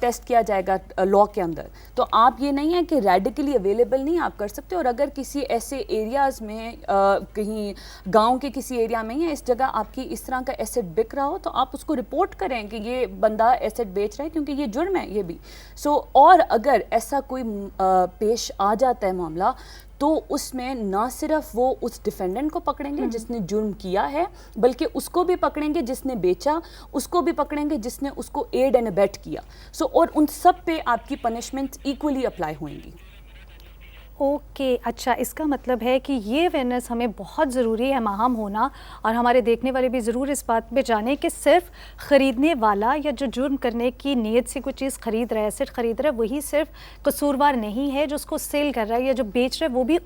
टेस्ट किया जाएगा लॉ के अंदर। तो आप ये नहीं है कि रेडिकली अवेलेबल नहीं आप कर सकते। और अगर किसी ऐसे एरियाज़ में कहीं गांव के किसी एरिया में या इस जगह आपकी इस तरह का एसिड बिक रहा हो तो आप उसको रिपोर्ट करें कि ये बंदा एसिड बेच रहा है, क्योंकि ये जुर्म है ये भी। और अगर ऐसा कोई पेश आ जाता है मामला, तो उसमें ना सिर्फ वो उस डिफेंडेंट को पकड़ेंगे जिसने जुर्म किया है, बल्कि उसको भी पकड़ेंगे जिसने बेचा, उसको भी पकड़ेंगे जिसने उसको एड एंड अबेट किया। और उन सब पे आपकी पनिशमेंट्स इक्वली अप्लाई होंगी। ओके, अच्छा, इसका मतलब है कि ये अवेयरनेस हमें बहुत ज़रूरी है माहम होना, और हमारे देखने वाले भी ज़रूर इस बात पे जाने कि सिर्फ ख़रीदने वाला या जो जुर्म करने की नीयत से कोई चीज़ ख़रीद रहा है, एसिड ख़रीद रहा है, वही सिर्फ कसूरवार नहीं है। जो उसको सेल कर रहा है या जो बेच रहा है वो भी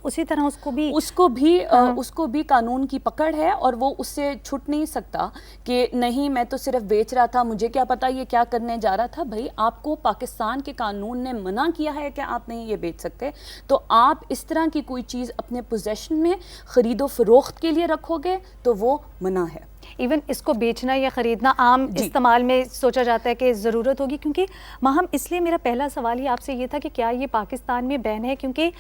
उसी तरह उसको भी कानून की पकड़ है, और वो उससे छूट नहीं सकता कि नहीं मैं तो सिर्फ बेच रहा था, मुझे क्या पता ये क्या करने जा रहा था। भाई, आपको पाकिस्तान के कानून ने मना किया है कि आप नहीं ये बेच सकते, तो आप इस तरह की कोई चीज़ अपने पोजेशन में खरीदो फरोख्त के लिए रखोगे तो वो मना है। इवन इसको बेचना या ख़रीदना आम इस्तेमाल में सोचा जाता है कि ज़रूरत होगी, क्योंकि माहम इसलिए मेरा पहला सवाल ही आपसे ये था कि क्या ये पाकिस्तान में बैन है, क्योंकि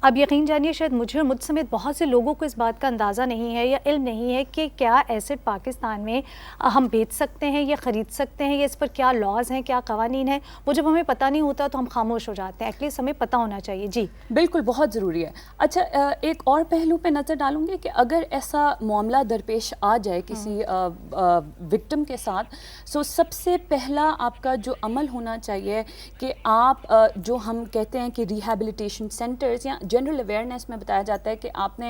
अब यकीन जानिए शायद मुझे और मुझ समेत बहुत से लोगों को इस बात का अंदाज़ा नहीं है या इल्म नहीं है कि क्या एसिड पाकिस्तान में हम बेच सकते हैं या ख़रीद सकते हैं, या इस पर क्या लॉज हैं, क्या कवानीन हैं। वो जब हमें पता नहीं होता तो हम खामोश हो जाते हैं। एटलीस्ट हमें पता होना चाहिए। जी बिल्कुल, बहुत ज़रूरी है। अच्छा, एक और पहलू पे नज़र डालूंगी कि अगर ऐसा मामला दरपेश आ जाए किसी विक्टिम के साथ, सो सबसे पहला आपका जो अमल होना चाहिए कि आप जो हम कहते हैं कि रिहैबिलिटेशन सेंटर्स या जनरल अवेयरनेस में बताया जाता है कि आपने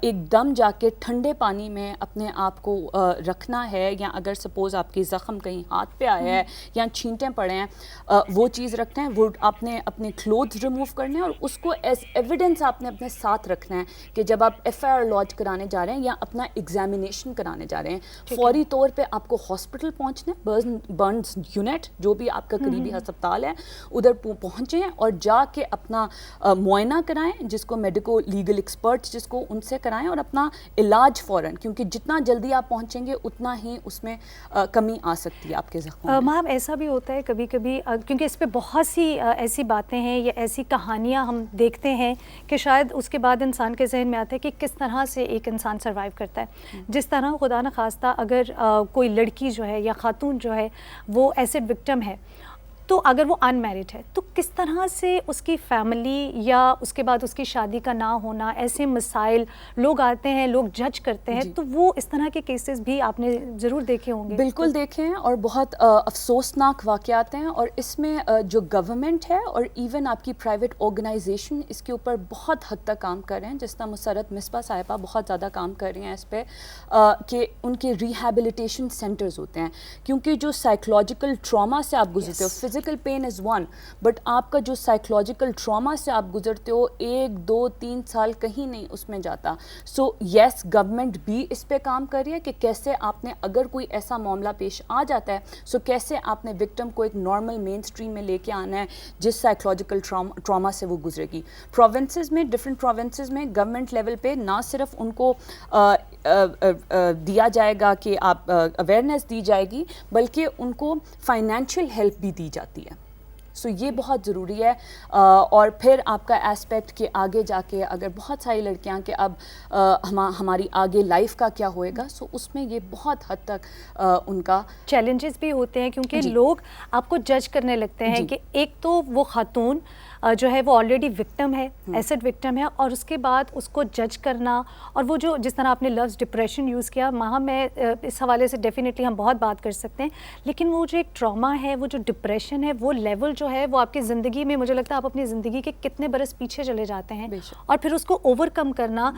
एकदम जाके ठंडे पानी में अपने आप को रखना है, या अगर सपोज़ आपकी ज़ख़म कहीं हाथ पे आया है या छींटे पड़े हैं, वो चीज़ रखना है। वो आपने अपने क्लोथ्स रिमूव करने हैं और उसको एज एविडेंस आपने अपने साथ रखना है कि जब आप FIR लॉन्च कराने जा रहे हैं या अपना एग्जामिनेशन कराने जा रहे हैं, फौरी तौर पे आपको हॉस्पिटल पहुंचना है, बर्न्स यूनिट जो भी आपका करीबी अस्पताल है उधर पहुंचें और जाके अपना मुआयना कराएं, जिसको मेडिको लीगल एक्सपर्ट्स जिसको उनसे कराएं, और अपना इलाज फ़ौरन, क्योंकि जितना जल्दी आप पहुंचेंगे उतना ही उसमें कमी आ सकती है आपके ज़ख्मों में। मैम, ऐसा भी होता है कभी कभी, क्योंकि इस पे बहुत सी ऐसी बातें हैं या ऐसी कहानियाँ हम देखते हैं कि शायद उसके बाद इंसान के जहन में आता है कि किस तरह से एक इंसान सर्वाइव करता है। जिस तरह खुदा न खास्ता अगर कोई लड़की जो है या खातून जो है वो एसिड विक्टिम है, तो अगर वो अनमैरिड है तो किस तरह से उसकी फैमिली या उसके बाद उसकी शादी का ना होना, ऐसे मसाइल लोग आते हैं, लोग जज करते हैं, तो वो इस तरह के केसेस भी आपने ज़रूर देखे होंगे। बिल्कुल देखे हैं, और बहुत अफसोसनाक वाक़यात हैं, और इसमें जो गवर्नमेंट है और इवन आपकी प्राइवेट ऑर्गेनाइजेशन इसके ऊपर बहुत हद तक काम कर रहे हैं। जिस तरह मुसर्रत मिसबा साहिबा बहुत ज़्यादा काम कर रही हैं इस पर कि उनके रिहैबिलिटेशन सेंटर्स होते हैं, क्योंकि जो साइकोलॉजिकल ट्रॉमा से आप गुजरते हो, physical pain is one, but आपका जो साइकोलॉजिकल ट्रॉमा से आप गुजरते हो 1, 2, 3 साल कहीं नहीं उसमें जाता। सो यस, गवर्नमेंट भी इस पे काम कर रही है कि कैसे आपने, अगर कोई ऐसा मामला पेश आ जाता है, सो कैसे आपने विक्टिम को एक नॉर्मल मेन स्ट्रीम में लेके आना है जिस साइकोलॉजिकल ट्रॉमा से वो गुजरेगी। प्रोविंसेस में, डिफरेंट प्रोविंसेस में गवर्नमेंट लेवल पे ना सिर्फ उनको दिया जाएगा कि आप अवेयरनेस दी जाएगी, बल्कि उनको फाइनेंशियल हेल्प भी दी जाती है। सो ये बहुत ज़रूरी है। और फिर आपका एस्पेक्ट कि आगे जाके अगर बहुत सारी लड़कियां कि अब हमारी आगे लाइफ का क्या होएगा, सो उसमें ये बहुत हद तक उनका चैलेंजेस भी होते हैं, क्योंकि लोग आपको जज करने लगते हैं कि एक तो वो खातून जो है वो ऑलरेडी विक्टिम है, एसिड विक्टिम है, और उसके बाद उसको जज करना, और वो जो जिस तरह आपने लव्स डिप्रेशन यूज़ किया, वहाँ मैं इस हवाले से डेफिनेटली हम बहुत बात कर सकते हैं, लेकिन वो जो एक ट्रॉमा है, वो जो डिप्रेशन है, वो लेवल जो है वो आपकी ज़िंदगी में, मुझे लगता है आप अपनी ज़िंदगी के कितने बरस पीछे चले जाते हैं और फिर उसको ओवरकम करना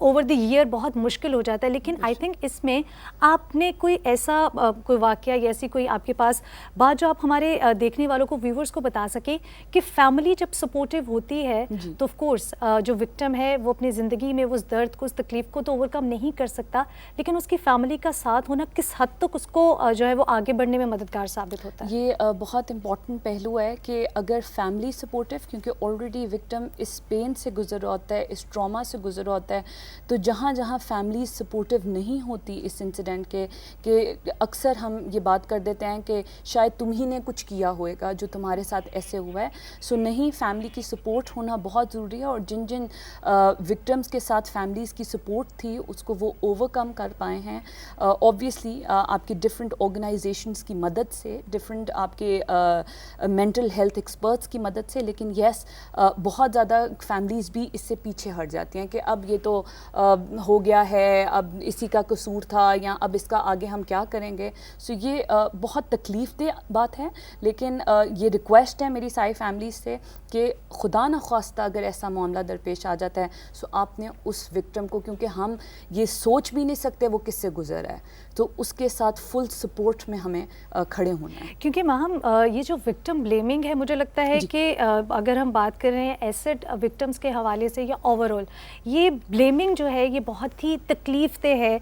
ओवर द ईयर बहुत मुश्किल हो जाता है। लेकिन आई थिंक इसमें आपने कोई ऐसा कोई वाकया या ऐसी कोई आपके पास बात जो आप हमारे देखने वालों को, व्यूवर्स को बता सके कि फैमिली जब सपोर्टिव होती है तो ऑफ कोर्स जो विक्टिम है वो अपनी ज़िंदगी में उस दर्द को, उस तकलीफ को तो ओवरकम नहीं कर सकता, लेकिन उसकी फैमिली का साथ होना किस हद तक उसको जो है वो आगे बढ़ने में मददगार साबित होता है। ये बहुत इंपॉर्टेंट पहलू है कि अगर फैमिली सपोर्टिव, क्योंकि ऑलरेडी विक्टिम इस पेन से गुजर रहा होता है, इस ट्रॉमा से गुजर रहा होता है, तो जहाँ जहाँ फैमिली सपोर्टिव नहीं होती इस इंसिडेंट के अक्सर हम ये बात कर देते हैं कि शायद तुम ही ने कुछ किया होएगा जो तुम्हारे साथ ऐसे हुआ है। सो नहीं, फैमिली की सपोर्ट होना बहुत ज़रूरी है, और जिन जिन विक्टिम्स के साथ फैमिलीज़ की सपोर्ट थी उसको वो ओवरकम कर पाए हैं। ऑब्वियसली आपकी डिफरेंट ऑर्गेनाइजेशंस की मदद से, डिफरेंट आपके मेंटल हेल्थ एक्सपर्ट्स की मदद से, लेकिन येस बहुत ज़्यादा फैमिलीज़ भी इससे पीछे हट जाती हैं कि अब ये तो हो गया है, अब इसी का कसूर था, या अब इसका आगे हम क्या करेंगे। सो ये बहुत तकलीफ़देह बात है, लेकिन ये रिक्वेस्ट है मेरी सारी फैमिलीज़ से कि खुदा न ख्वास्ता अगर ऐसा मामला दरपेश आ जाता है, सो आपने उस विक्टिम को, क्योंकि हम ये सोच भी नहीं सकते वो किससे गुजर है, तो उसके साथ फुल सपोर्ट में हमें खड़े होना है। क्योंकि माहम ये जो विक्टिम ब्लेमिंग है, मुझे लगता है कि अगर हम बात कर रहे हैं एसिड विक्टिम्स के हवाले से या ओवरऑल, ये ब्लेमिंग जो है ये बहुत ही तकलीफ़देह है।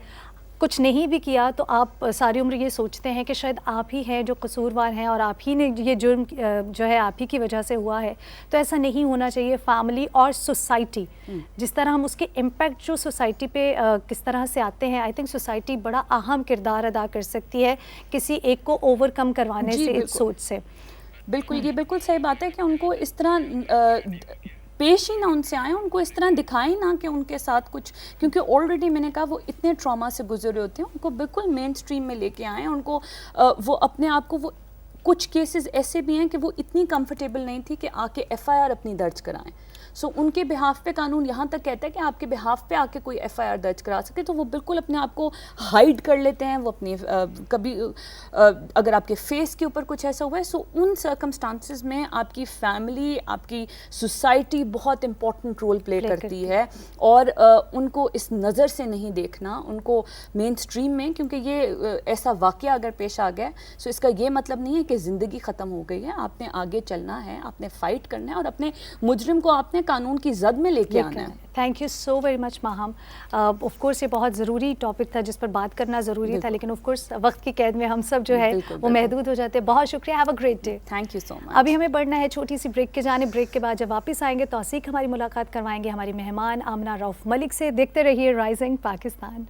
कुछ नहीं भी किया तो आप सारी उम्र ये सोचते हैं कि शायद आप ही हैं जो कसूरवार हैं और आप ही ने ये जुर्म जो है आप ही की वजह से हुआ है। तो ऐसा नहीं होना चाहिए। फैमिली और सोसाइटी, जिस तरह हम उसके इम्पैक्ट जो सोसाइटी पे किस तरह से आते हैं, आई थिंक सोसाइटी बड़ा अहम किरदार अदा कर सकती है किसी एक को ओवरकम करवाने से, इस सोच से। बिल्कुल, ये बिल्कुल सही बात है कि उनको इस तरह पेश ही ना उनसे आए, उनको इस तरह दिखाएं ना कि उनके साथ कुछ, क्योंकि ऑलरेडी मैंने कहा वो इतने ट्रॉमा से गुजरे होते हैं, उनको बिल्कुल मेन स्ट्रीम में लेके आएँ। उनको वो अपने आप को, वो कुछ केसेस ऐसे भी हैं कि वो इतनी कंफर्टेबल नहीं थी कि आके एफआईआर अपनी दर्ज कराएं। सो उनके बिहाफ पे कानून यहाँ तक कहता है कि आपके बिहाफ पे आके कोई एफआईआर दर्ज करा सके, तो वो बिल्कुल अपने आप को हाइड कर लेते हैं। वो अपनी कभी अगर आपके फेस के ऊपर कुछ ऐसा हुआ है, सो उन सर्कमस्टांसिस में आपकी फैमिली, आपकी सोसाइटी बहुत इंपॉर्टेंट रोल प्ले करती है, और उनको इस नज़र से नहीं देखना, उनको मेन स्ट्रीम में, क्योंकि ये ऐसा वाक़या अगर पेश आ गया, सो इसका ये मतलब नहीं है कि ज़िंदगी ख़त्म हो गई है। आपने आगे चलना है, आपने फ़ाइट करना है, और अपने मुजरिम को आपने कानून की जद में लेके आना है। Thank you so very much Maham. Of course ये बहुत ज़रूरी टॉपिक था जिस पर बात करना ज़रूरी था, लेकिन ऑफ कोर्स वक्त की कैद में हम सब जो है वो महदूद हो जाते हैं। बहुत शुक्रिया, have a great day. Thank you so much. अभी हमें बढ़ना है छोटी सी ब्रेक के जाने। ब्रेक के बाद जब वापस आएंगे तो आसिक हमारी मुलाकात करवाएंगे हमारी मेहमान आमना रऊफ मलिक से। देखते रहिए राइजिंग पाकिस्तान।